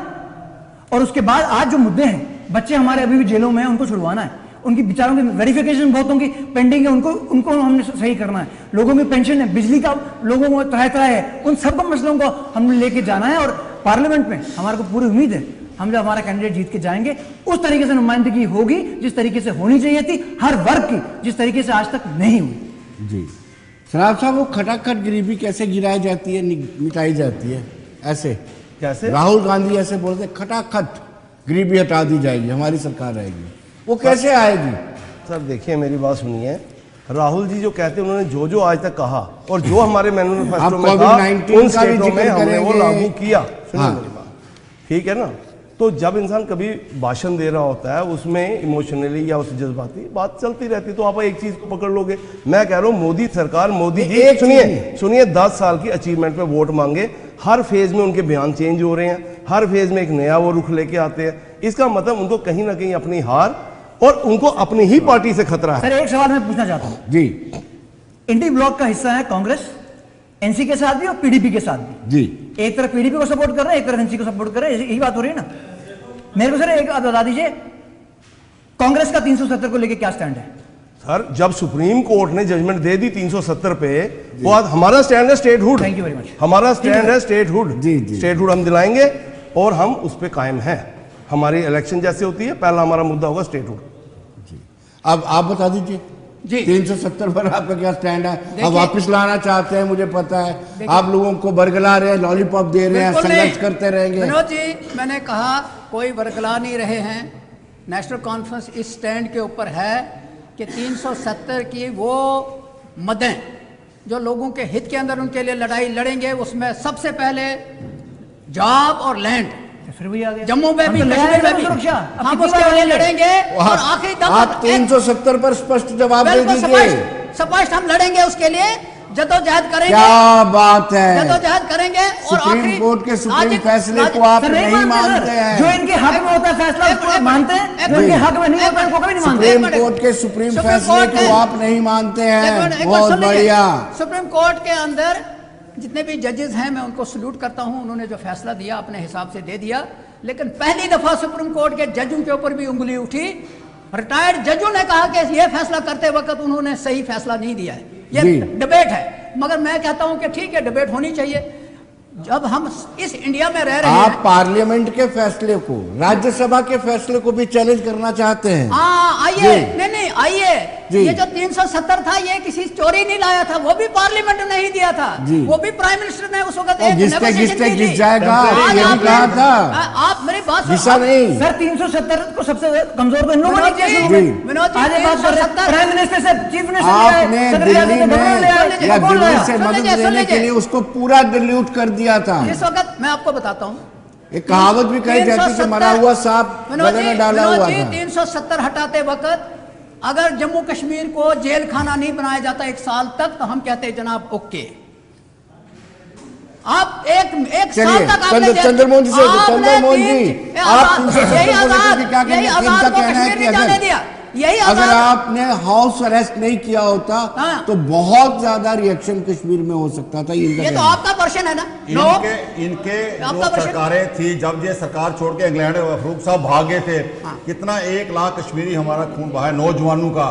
F: और उसके बाद आज जो मुद्दे हैं, बच्चे हमारे अभी भी जेलों में हैं, उनको छुड़वाना है, उनकी बेचारों की वेरिफिकेशन बहुतों की पेंडिंग है, उनको हमने सही करना है, लोगों की पेंशन है, बिजली का लोगों को तरह है, उन सब मसलों को हमने लेके जाना है। और पार्लियामेंट में हमारे को पूरी उम्मीद है, हम जब हमारा कैंडिडेट जीत के जाएंगे उस तरीके से नुमाइंदगी होगी जिस तरीके से होनी चाहिए थी, हर वर्ग की, जिस तरीके से आज तक नहीं हुई।
A: जी सराफ साहब, वो खटाखट गरीबी कैसे गिराई जाती है, मिटाई जाती है? ऐसे
D: कैसे?
A: राहुल गांधी ऐसे बोलते हैं खटाखट गरीबी हटा दी जाएगी, हमारी सरकार रहेगी, वो कैसे आएगी?
D: सर देखिए, मेरी बात सुनिए, राहुल जी जो कहते हैं, उन्होंने जो आज तक कहा और जो हमारे मैनिफेस्टो में था, उन स्टेटों में हमने वो लागू किया। सुनिए मेरी बात, ठीक है ना? तो जब इंसान कभी भाषण दे रहा होता है, उसमें इमोशनली या उस जज्बाती बात चलती रहती, तो आप एक चीज को पकड़ लोगे। मैं कह रहा हूं, मोदी सरकार, मोदी जी, सुनिए 10 साल की अचीवमेंट पे वोट मांगे, हर फेज में उनके बयान चेंज हो रहे हैं, हर फेज में एक नया वो रुख लेके आते हैं। इसका मतलब उनको कहीं ना कहीं अपनी हार और उनको अपनी ही पार्टी से खतरा है।
F: सर एक सवाल मैं पूछना चाहता हूँ
A: जी,
F: इंडी ब्लॉक का हिस्सा है कांग्रेस, एनसी के साथ भी और पीडीपी के साथ भी
A: जी,
F: एक तरफ पीडीपी को सपोर्ट कर रहे हैं, एक तरफ एनसी को सपोर्ट कर रहे हैं, यही बात हो रही है ना? मेरे को सर एक बात बता दीजिए, कांग्रेस का 370 को लेके क्या स्टैंड है?
D: सर जब सुप्रीम कोर्ट ने जजमेंट दे दी 370 पे, वो हमारा स्टैंड है statehood.
F: Thank you very much.
D: हमारा स्टैंड है स्टेटहुड।
A: जी, जी।
D: स्टेटहुड हम दिलाएंगे और हम उस पे कायम हैं। हमारी इलेक्शन जैसे होती है, पहला हमारा मुद्दा होगा स्टेटहुड।
A: अब आप बता दीजिए
E: जी।
A: 370 पर आपका क्या स्टैंड है?
E: देखिए-
A: अब वापस लाना चाहते हैं, मुझे पता है। आप लोगों को बरगला रहे हैं, लॉलीपॉप दे रहे हैं,
E: बिल्कुल
A: संघर्ष
E: नहीं।
A: करते रहेंगे।
E: विनोद जी, मैंने कहा कोई बरगला नहीं रहे हैं। नेशनल कॉन्फ्रेंस इस स्टैंड के ऊपर है कि 370 की वो मदें जो लोगों के हित के अंदर उनके लिए लड़ाई लड़ेंगे, उसमें सबसे पहले जॉब और लैंड,
F: फिर भी आ गया
E: जम्मू में
F: हम
E: भी,
F: तो ले आए
E: कश्मीर में
F: थे
E: भी,
F: सुरक्षा। अब
E: हम
F: कितनी
E: उसके
F: बार
E: लिए
F: आएंगे?
E: लड़ेंगे और आखिरी दम
A: आप 370 पर स्पष्ट जवाब दे
E: बिल्कुल
A: दीजिए।
E: स्पष्ट हम लड़ेंगे, उसके लिए जद्दोजहद करेंगे।
A: क्या बात है?
E: जद्दोजहद करेंगे और
A: सुप्रीम कोर्ट के सुप्रीम फैसले को आप
F: सर,
A: नहीं मानते
F: सर।
A: हैं।
F: जो इनके हक में होता है फैसला उसको मानते हैं, जो इनके हक में नहीं होता उनको कभी नहीं मानते।
A: सुप्रीम कोर्ट के सुप्रीम फैसले को आप नहीं मानते हैं। बहुत बढ़िया।
E: सुप्रीम कोर्ट के अंदर जितने भी जजेस हैं, मैं उनको सल्यूट करता हूं। उन्होंने जो फैसला दिया अपने हिसाब से दे दिया, लेकिन पहली दफा सुप्रीम कोर्ट के जजों के ऊपर भी उंगली उठी। रिटायर्ड जजों ने कहा कि यह फैसला करते वक्त उन्होंने सही फैसला नहीं दिया है। यह
A: जी।
E: डिबेट है, मगर मैं कहता हूं कि ठीक है, डिबेट होनी चाहिए। जब हम इस इंडिया में रह रहे
A: आप
E: हैं,
A: पार्लियामेंट के फैसले को, राज्यसभा के फैसले को भी चैलेंज करना चाहते हैं।
E: हाँ आइए,
A: जी।
E: नहीं आइए।
A: जी।
E: ये जो 370 था, ये किसी चोरी नहीं लाया था, वो भी पार्लियामेंट ने नहीं दिया था,
A: जी।
E: वो भी प्राइम मिनिस्टर ने उस वक्त
A: और
E: एक
A: घिसते
E: negotiation
A: घिसते
E: की थी।
A: घिस जाएगा,
E: आज
A: ये भी
E: आपने-
A: कहा था।
E: आप मेरी बात सुनो।
A: घिसा नहीं।
F: सर 370 को सबसे कमजोर को इन लोगों ने
E: विनोद
F: किया
E: जी,
F: शुरू
A: जी।
F: में।
E: विनोद जी,
F: आज ये बात कर रहे हैं,
E: 370
F: प्राइम मिनिस्टर से चीफ मिनिस्टर ले आए,
A: आपने
F: सेक्रेटरी
A: दिल्ली
F: से
A: में
F: गवर्नर ले आए,
A: या
F: कौन
A: दिल्ली
F: लाया?
A: से
E: सुन
A: मदद
E: लीजिए, सुन
A: लेने के
E: लीजिए।
A: लिए उसको पूरा डिल्यूट कर दिया था।
E: इस वक्त मैं आपको बताता हूँ,
A: एक कहावत भी कही जाती कि मरा हुआ सांप गले में डाला हुआ था।
E: 370 हटाते वक्त अगर जम्मू कश्मीर को जेल खाना नहीं बनाया जाता 1 साल तक, तो हम कहते हैं जनाब ओके। आप एक साल
A: चलिए,
E: तक आपने
A: चंद्रमोहन जी से,
E: आपने
A: चंद्रमोहन जी,
E: तीन-
A: आप 370
E: यही
A: को लेकर
E: आजाद,
A: के क्या कहना-
E: यही
A: इनका
E: आजाद को
A: कहना है
E: कश्मीर
A: कि
E: नहीं जाने दिया, यही
A: अगर
E: आजाद।
A: आपने हाउस अरेस्ट नहीं किया होता
E: हाँ।
A: तो बहुत ज्यादा रिएक्शन कश्मीर में हो सकता था। इनका
E: ये तो
A: कहना है।
E: आपका वर्षन है ना। नो,
C: इनके
E: आपका
C: जो
E: वर्षन-
C: सरकारें थी, जब ये सरकार छोड़ के इंग्लैंड फरूख साहब भागे थे, कितना 1 लाख कश्मीरी हमारा खून बहा है, नौजवानों का।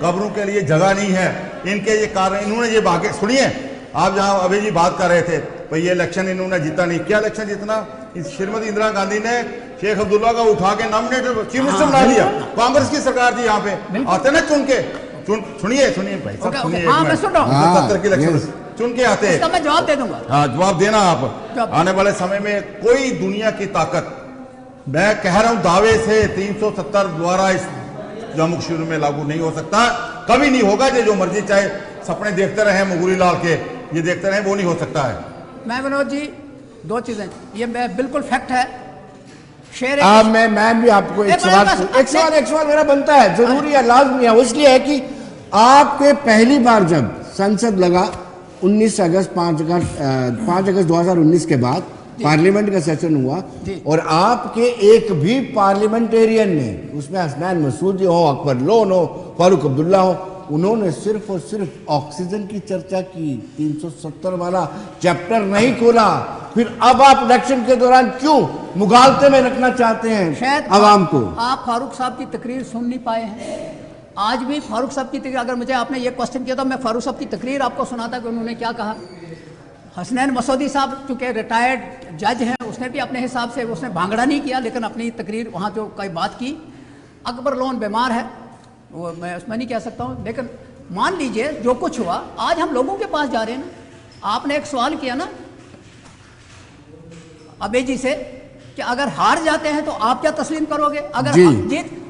C: कब्रों के लिए जगह नहीं है। इनके ये कारण, इन्होंने ये भागे, सुनिए, आप जहां अभी जी बात कर रहे थे, भाई ये इलेक्शन इन्होंने जीता नहीं। क्या इलेक्शन जीतना? श्रीमती इंदिरा गांधी ने शेख अब्दुल्ला का उठा के नॉमिनेट चीफ मिनिस्टर बना दिया। कांग्रेस की सरकार थी यहाँ पे, आते ना चुन के। सुनिए भाई साहब,
E: ओके,
C: सुनिए
E: ओके,
C: एक
E: हाँ, मैं
C: मिनट।
E: सुन रहा हूँ।
C: 77 की इलेक्शन
A: yes।
C: चुन के आते।
E: इसका मैं जवाब दे दूंगा।
C: हाँ, जवाब देना आप।
E: जवाब।
C: आने वाले समय में कोई दुनिया की ताकत, मैं कह रहा हूं दावे से, 370 द्वारा इस जम्मू कश्मीर में लागू नहीं हो सकता, कभी नहीं होगा। ये जो मर्जी चाहे सपने देखते रहे मुगुरी लाल के, ये देखते रहे, वो नहीं हो सकता है।
E: मैं विनोद जी, 2 चीजें, ये बिल्कुल फैक्ट है। शेर
A: अब मैं भी आपको एक सवाल मेरा बनता है, जरूरी है, लाजमी है। वो इसलिए है कि आपके पहली बार जब संसद लगा 19 अगस्त 5 अगस्त 2019 के बाद पार्लियामेंट का सेशन हुआ, और आपके एक भी पार्लियामेंटेरियन ने, उसमें हसनैन मसूदी हो, अकबर लोन हो, फारूक अब्दुल्ला हो, उन्होंने सिर्फ और सिर्फ ऑक्सीजन की चर्चा की, 370 वाला चैप्टर नहीं खोला। फिर अब आप इलेक्शन के दौरान क्यों मुगालते में रखना चाहते हैं
E: शायद
A: आवाम को?
E: आप फारूक साहब की तकरीर सुन नहीं पाए हैं। आज भी फारूक साहब की तकरीर, अगर मुझे आपने ये क्वेश्चन किया तो मैं फारूक साहब की तकरीर आपको सुनाता कि उन्होंने क्या कहा। हसनैन मसूदी साहब चूंकि रिटायर्ड जज हैं, उसने भी अपने हिसाब से, उसने भांगड़ा नहीं किया, लेकिन अपनी तकरीर वहाँ जो कई बात की। अकबर लोन बीमार है, वो मैं उसमें नहीं कह सकता हूँ, लेकिन मान लीजिए जो कुछ हुआ, आज हम लोगों के पास जा रहे हैं ना। आपने एक सवाल किया ना अबे जी से कि अगर हार जाते हैं तो आप क्या तस्लीम करोगे? अगर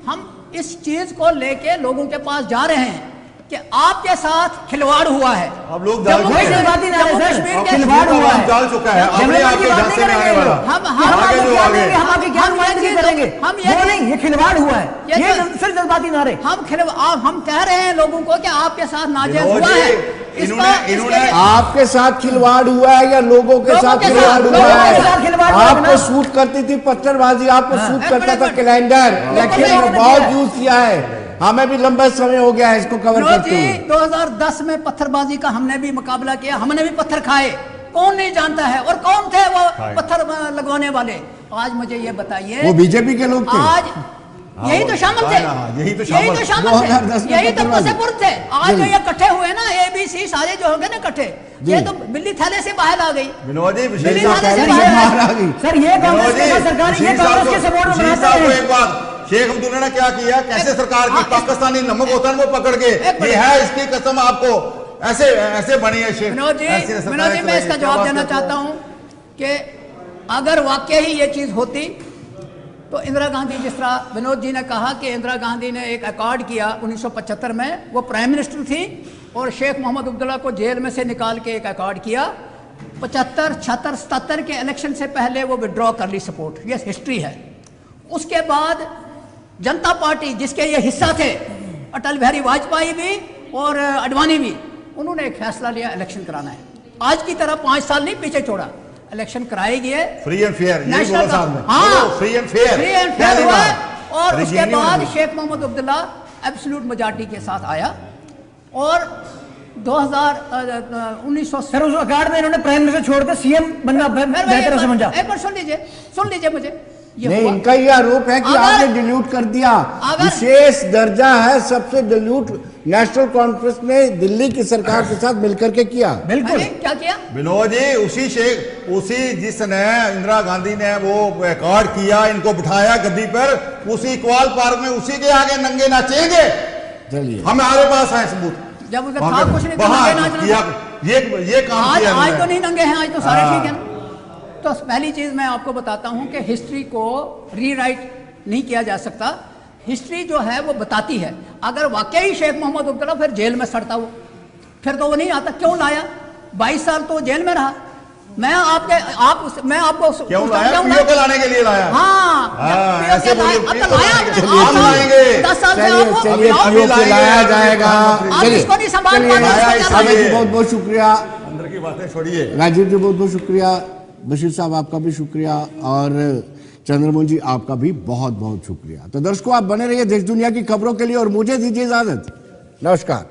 E: हम इस चीज को लेके लोगों के पास जा रहे हैं कि आपके साथ खिलवाड़ हुआ है।
C: अब लोग
E: जम्मू
C: जाल चुके हैं।
E: कश्मीर के
F: खिलवाड़ हुआ है।
C: जाल चुका है, अपने आप के झांसे में आने वाला।
E: हम
C: आगे जो आगे
F: हम आपके ज्ञान नुमाइंद नहीं करेंगे,
E: हम
F: वो नहीं, ये खिलवाड़ हुआ है,
E: ये
F: ये
E: तो-
F: सिर्फ जज्बाती नारे।
E: हम कह रहे हैं लोगों को कि आपके साथ नाजायज
C: विनोद
E: हुआ
C: जी,
E: है।
C: इन्होंने
A: आपके साथ खिलवाड़ हुआ है या लोगों के साथ
E: के
A: खिलवाड़
E: साथ,
A: हुआ
E: लोगों
A: है?
E: के साथ
F: खिलवाड़ हुआ है
A: आपको
F: ना।
A: सूट करती थी पत्थरबाजी, आपको सूट
E: एक
A: करता
E: मिनट,
A: था
E: एक
A: कैलेंडर।
E: मिनट,
A: इलेक्शन में बहुत यूज किया है, हमें भी लंबा समय हो गया है इसको कवर
E: विनोद
A: करते
E: जी,
A: हुए।
E: 2010 में पत्थरबाजी का हमने भी मुकाबला किया, हमने भी पत्थर खाए। कौन नहीं जानता है, और कौन थे वो पत्थर लगवाने वाले? आज मुझे ये बताइए,
A: वो बीजेपी के लोग थे,
E: आज यही तो शामिल थे,
C: यही तो
E: शामिल
A: 2010
E: थे, यही तो पसेपुर थे। आज जो ये इकट्ठे हुए ना, ABC सारे जो होंगे ना इकट्ठे, ये तो बिल्ली थैले से बाहर आ गई।
C: विनोद जी,
E: बिल्ली
C: विशेष
E: थैले से
A: बाहर
E: बाहर
A: आ गई।
F: सर ये कांग्रेस के साथ सरकार, ये कांग्रेस के सपोर्ट में बनाते हैं।
C: एक बात, शेख अब्दुल्ला ने क्या किया, कैसे सरकार की पाकिस्तानी नमक होता है वो पकड़ के, ये है इसकी कसम आपको, ऐसे ऐसे बनी है शेख।
E: विनोद जी, मैं इसका जवाब देना चाहता हूं कि अगर वाकई ही ये चीज होती तो इंदिरा गांधी, जिस तरह विनोद जी ने कहा कि इंदिरा गांधी ने एक अकॉर्ड किया 1975 में, वो प्राइम मिनिस्टर थी और शेख मोहम्मद अब्दुल्ला को जेल में से निकाल के एक अकॉर्ड किया। 75, 76, 77 के इलेक्शन से पहले वो विड्रॉ कर ली सपोर्ट, ये हिस्ट्री है। उसके बाद जनता पार्टी, जिसके ये हिस्सा थे अटल बिहारी वाजपेयी भी और अडवाणी भी, उन्होंने एक फैसला लिया इलेक्शन कराना है। आज की तरह 5 साल नहीं पीछे छोड़ा, इलेक्शन कराए गए,
C: फ्री एंड फेयर,
E: नेशनल,
C: हाँ फ्री एंड फेयर
E: हुआ। और उसके बाद शेख मोहम्मद अब्दुल्ला एब्सोल्यूट मेजॉरिटी के साथ आया और 1900
F: सर उस अकार्ड में इन्होंने प्राइम मिनिस्टर छोड़कर सीएम बनना बेहतर समझा।
E: एक बार सुन लीजिए मुझे।
A: नहीं, इनका ये आरोप है कि आपने डिल्यूट कर दिया, विशेष दर्जा है सबसे डिल्यूट नेशनल कॉन्फ्रेंस ने दिल्ली की सरकार के साथ मिलकर के किया।
F: बिल्कुल,
E: क्या किया
C: विनोद जी, उसी जिसने इंदिरा गांधी ने वो अकॉर्ड किया, इनको बिठाया गद्दी पर, उसी इकबाल पार्क में उसी के आगे नंगे नाचेंगे।
A: चलिए,
C: हमारे पास है सबूत,
E: जब उसका था कुछ नहीं था,
C: ये काम किया।
E: आज तो नहीं नंगे हैं, आज तो सारे ठीक है। तो पहली चीज मैं आपको बताता हूं कि हिस्ट्री को रीराइट नहीं किया जा सकता। हिस्ट्री जो है वो बताती है, अगर वाकई शेख मोहम्मद अब्दुल्ला फिर जेल में सड़ता वो, फिर तो वो नहीं आता। क्यों लाया? 22 साल तो जेल में रहा। मैं आपको
C: क्यों लाया? पीओ के लाने के लिए लाया।
E: हाँ,
C: ऐसे बोलिए,
E: आप
C: लाएंगे
E: 10 साल से आपको
A: चलिए पीओ के लाया जाएगा।
E: आप इसको नहीं संभाल
A: चलिए,
E: पाते।
A: बहुत बहुत शुक्रिया।
C: अंदर की बातें छोड़िए।
A: राजीव जी बहुत बहुत शुक्रिया, बशीर साहब आपका भी शुक्रिया, और चंद्रमोहन जी आपका भी बहुत बहुत शुक्रिया। तो दर्शकों, आप बने रहिए देश दुनिया की खबरों के लिए और मुझे दीजिए इजाजत। नमस्कार।